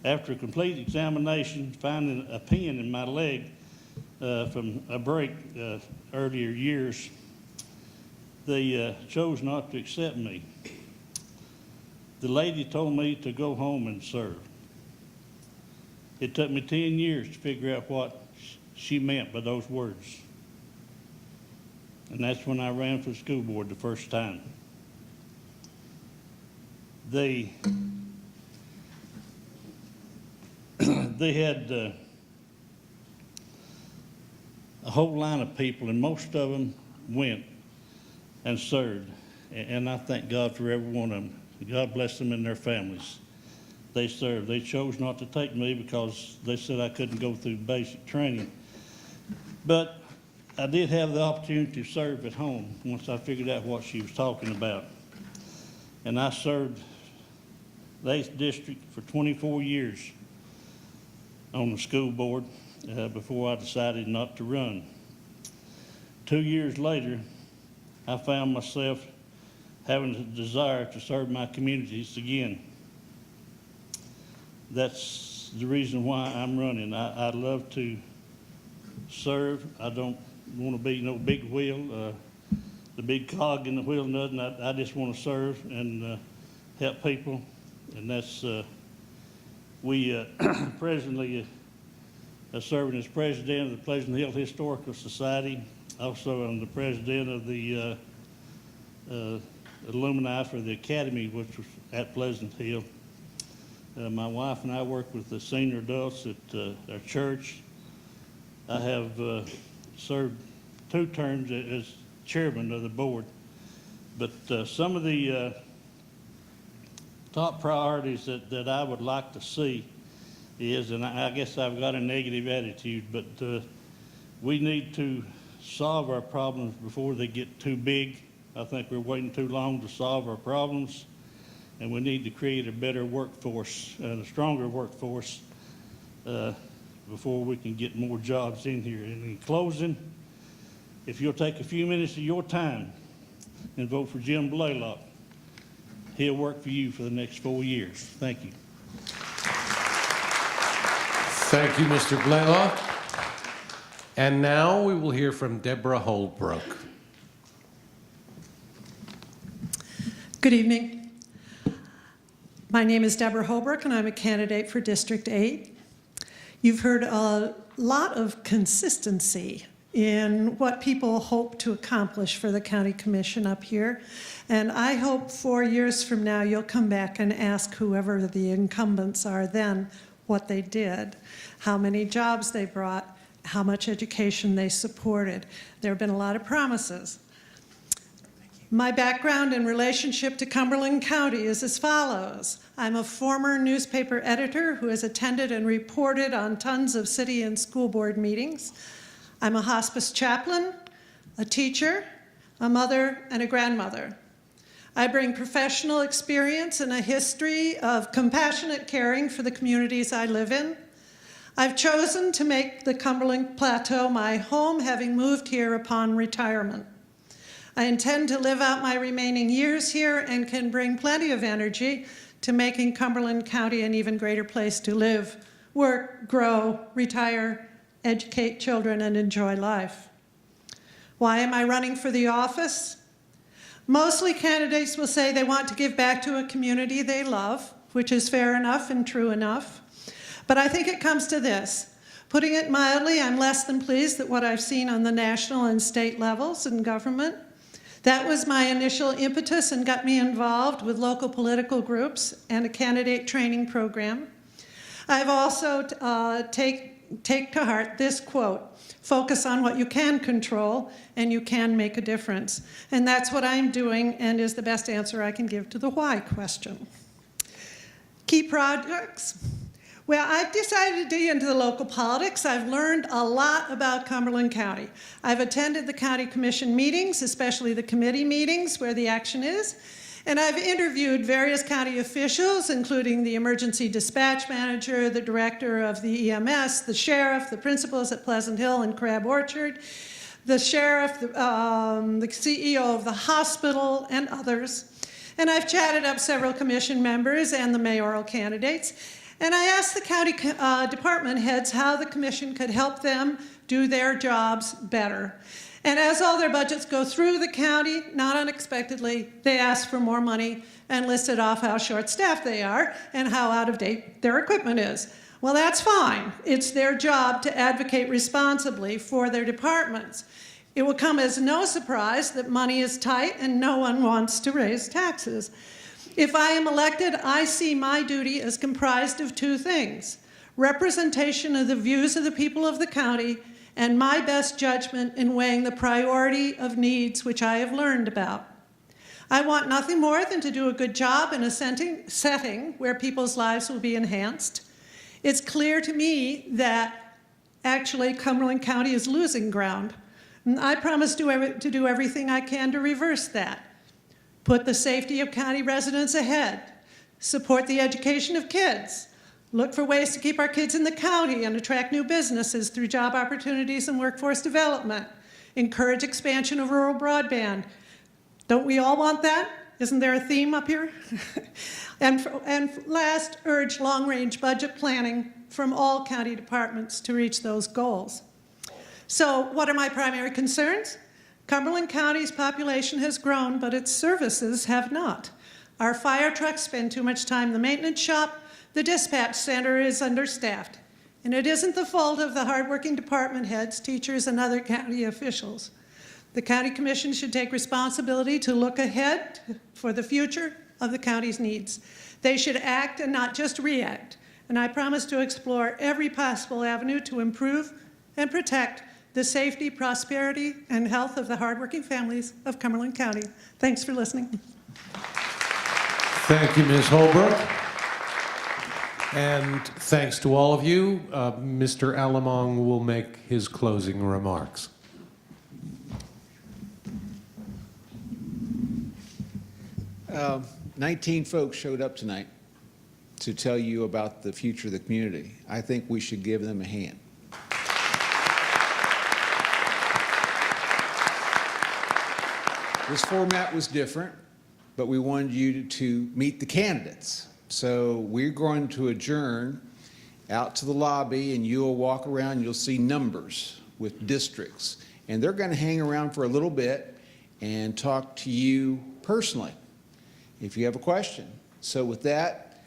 After a complete examination, finding a pin in my leg from a break earlier years, they chose not to accept me. The lady told me to go home and serve. It took me 10 years to figure out what she meant by those words. And that's when I ran for the school board the first time. They had a whole line of people, and most of them went and served. And I thank God for every one of them. God bless them and their families. they served. They chose not to take me because they said I couldn't go through basic training. But I did have the opportunity to serve at home once I figured out what she was talking about. And I served the 8th District for 24 years on the school board before I decided not to run. 2 years later, I found myself having a desire to serve my communities again. That's the reason why I'm running. I love to serve. I don't want to be no big wheel, the big cog in the wheel, nothing. I just want to serve and help people. And that's, we presently are serving as president of the Pleasant Hill Historical Society. Also, I'm the president of the alumni for the Academy, which was at Pleasant Hill. My wife and I work with the senior adults at our church. I have served 2 terms as chairman of the board. But some of the top priorities that I would like to see is, and I guess I've got a negative attitude, but we need to solve our problems before they get too big. I think we're waiting too long to solve our problems, and we need to create a better workforce and a stronger workforce before we can get more jobs in here. And in closing, if you'll take a few minutes of your time and vote for Jim Blaylock, he'll work for you for the next 4 years. Thank you. Thank you, Mr. Blaylock. And now we will hear from Deborah Holbrook. Good evening. My name is Deborah Holbrook, and I'm a candidate for District 8. You've heard a lot of consistency in what people hope to accomplish for the county commission up here. And I hope 4 years from now you'll come back and ask whoever the incumbents are then what they did, how many jobs they brought, how much education they supported. There have been a lot of promises. My background in relationship to Cumberland County is as follows. I'm a former newspaper editor who has attended and reported on tons of city and school board meetings. I'm a hospice chaplain, a teacher, a mother, and a grandmother. I bring professional experience and a history of compassionate caring for the communities I live in. I've chosen to make the Cumberland Plateau my home, having moved here upon retirement. I intend to live out my remaining years here and can bring plenty of energy to making Cumberland County an even greater place to live, work, grow, retire, educate children, and enjoy life. Why am I running for the office? Mostly candidates will say they want to give back to a community they love, which is fair enough and true enough. But I think it comes to this. Putting it mildly, I'm less than pleased at what I've seen on the national and state levels in government. That was my initial impetus and got me involved with local political groups and a candidate training program. I've also take to heart this quote, focus on what you can control and you can make a difference. And that's what I'm doing and is the best answer I can give to the why question. Key projects. Well, I've decided to dig into the local politics. I've learned a lot about Cumberland County. I've attended the county commission meetings, especially the committee meetings where the action is, and I've interviewed various county officials, including the emergency dispatch manager, the director of the EMS, the sheriff, the principals at Pleasant Hill and Crab Orchard, the sheriff, the CEO of the hospital, and others. And I've chatted up several commission members and the mayoral candidates. And I asked the county department heads how the commission could help them do their jobs better. And as all their budgets go through the county, not unexpectedly, they ask for more money and listed off how short-staffed they are and how out of date their equipment is. Well, that's fine. It's their job to advocate responsibly for their departments. It will come as no surprise that money is tight and no one wants to raise taxes. If I am elected, I see my duty as comprised of 2 things: representation of the views of the people of the county and my best judgment in weighing the priority of needs which I have learned about. I want nothing more than to do a good job in a setting where people's lives will be enhanced. It's clear to me that actually Cumberland County is losing ground. And I promise to do everything I can to reverse that. Put the safety of county residents ahead. Support the education of kids. Look for ways to keep our kids in the county and attract new businesses through job opportunities and workforce development. Encourage expansion of rural broadband. Don't we all want that? Isn't there a theme up here? and last, urge long-range budget planning from all county departments to reach those goals. So what are my primary concerns? Cumberland County's population has grown, but its services have not. Our fire trucks spend too much time in the maintenance shop. The dispatch center is understaffed. And it isn't the fault of the hardworking department heads, teachers, and other county officials. The County Commission should take responsibility to look ahead for the future of the county's needs. They should act and not just react. And I promise to explore every possible avenue to improve and protect the safety, prosperity, and health of the hardworking families of Cumberland County. Thanks for listening. Thank you, Ms. Holbrook. And thanks to all of you. Mr. Alamong will make his closing remarks. 19 folks showed up tonight to tell you about the future of the community. I think we should give them a hand. This format was different, but we wanted you to meet the candidates. So we're going to adjourn out to the lobby, and you'll walk around, you'll see numbers with districts. And they're going to hang around for a little bit and talk to you personally if you have a question. So with that,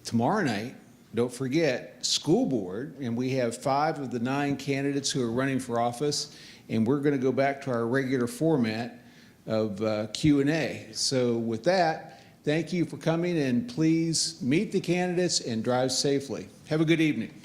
tomorrow night, don't forget, school board, and we have 5 of the 9 candidates who are running for office, and we're going to go back to our regular format of Q&A. So with that, thank you for coming, and please meet the candidates and drive safely. Have a good evening.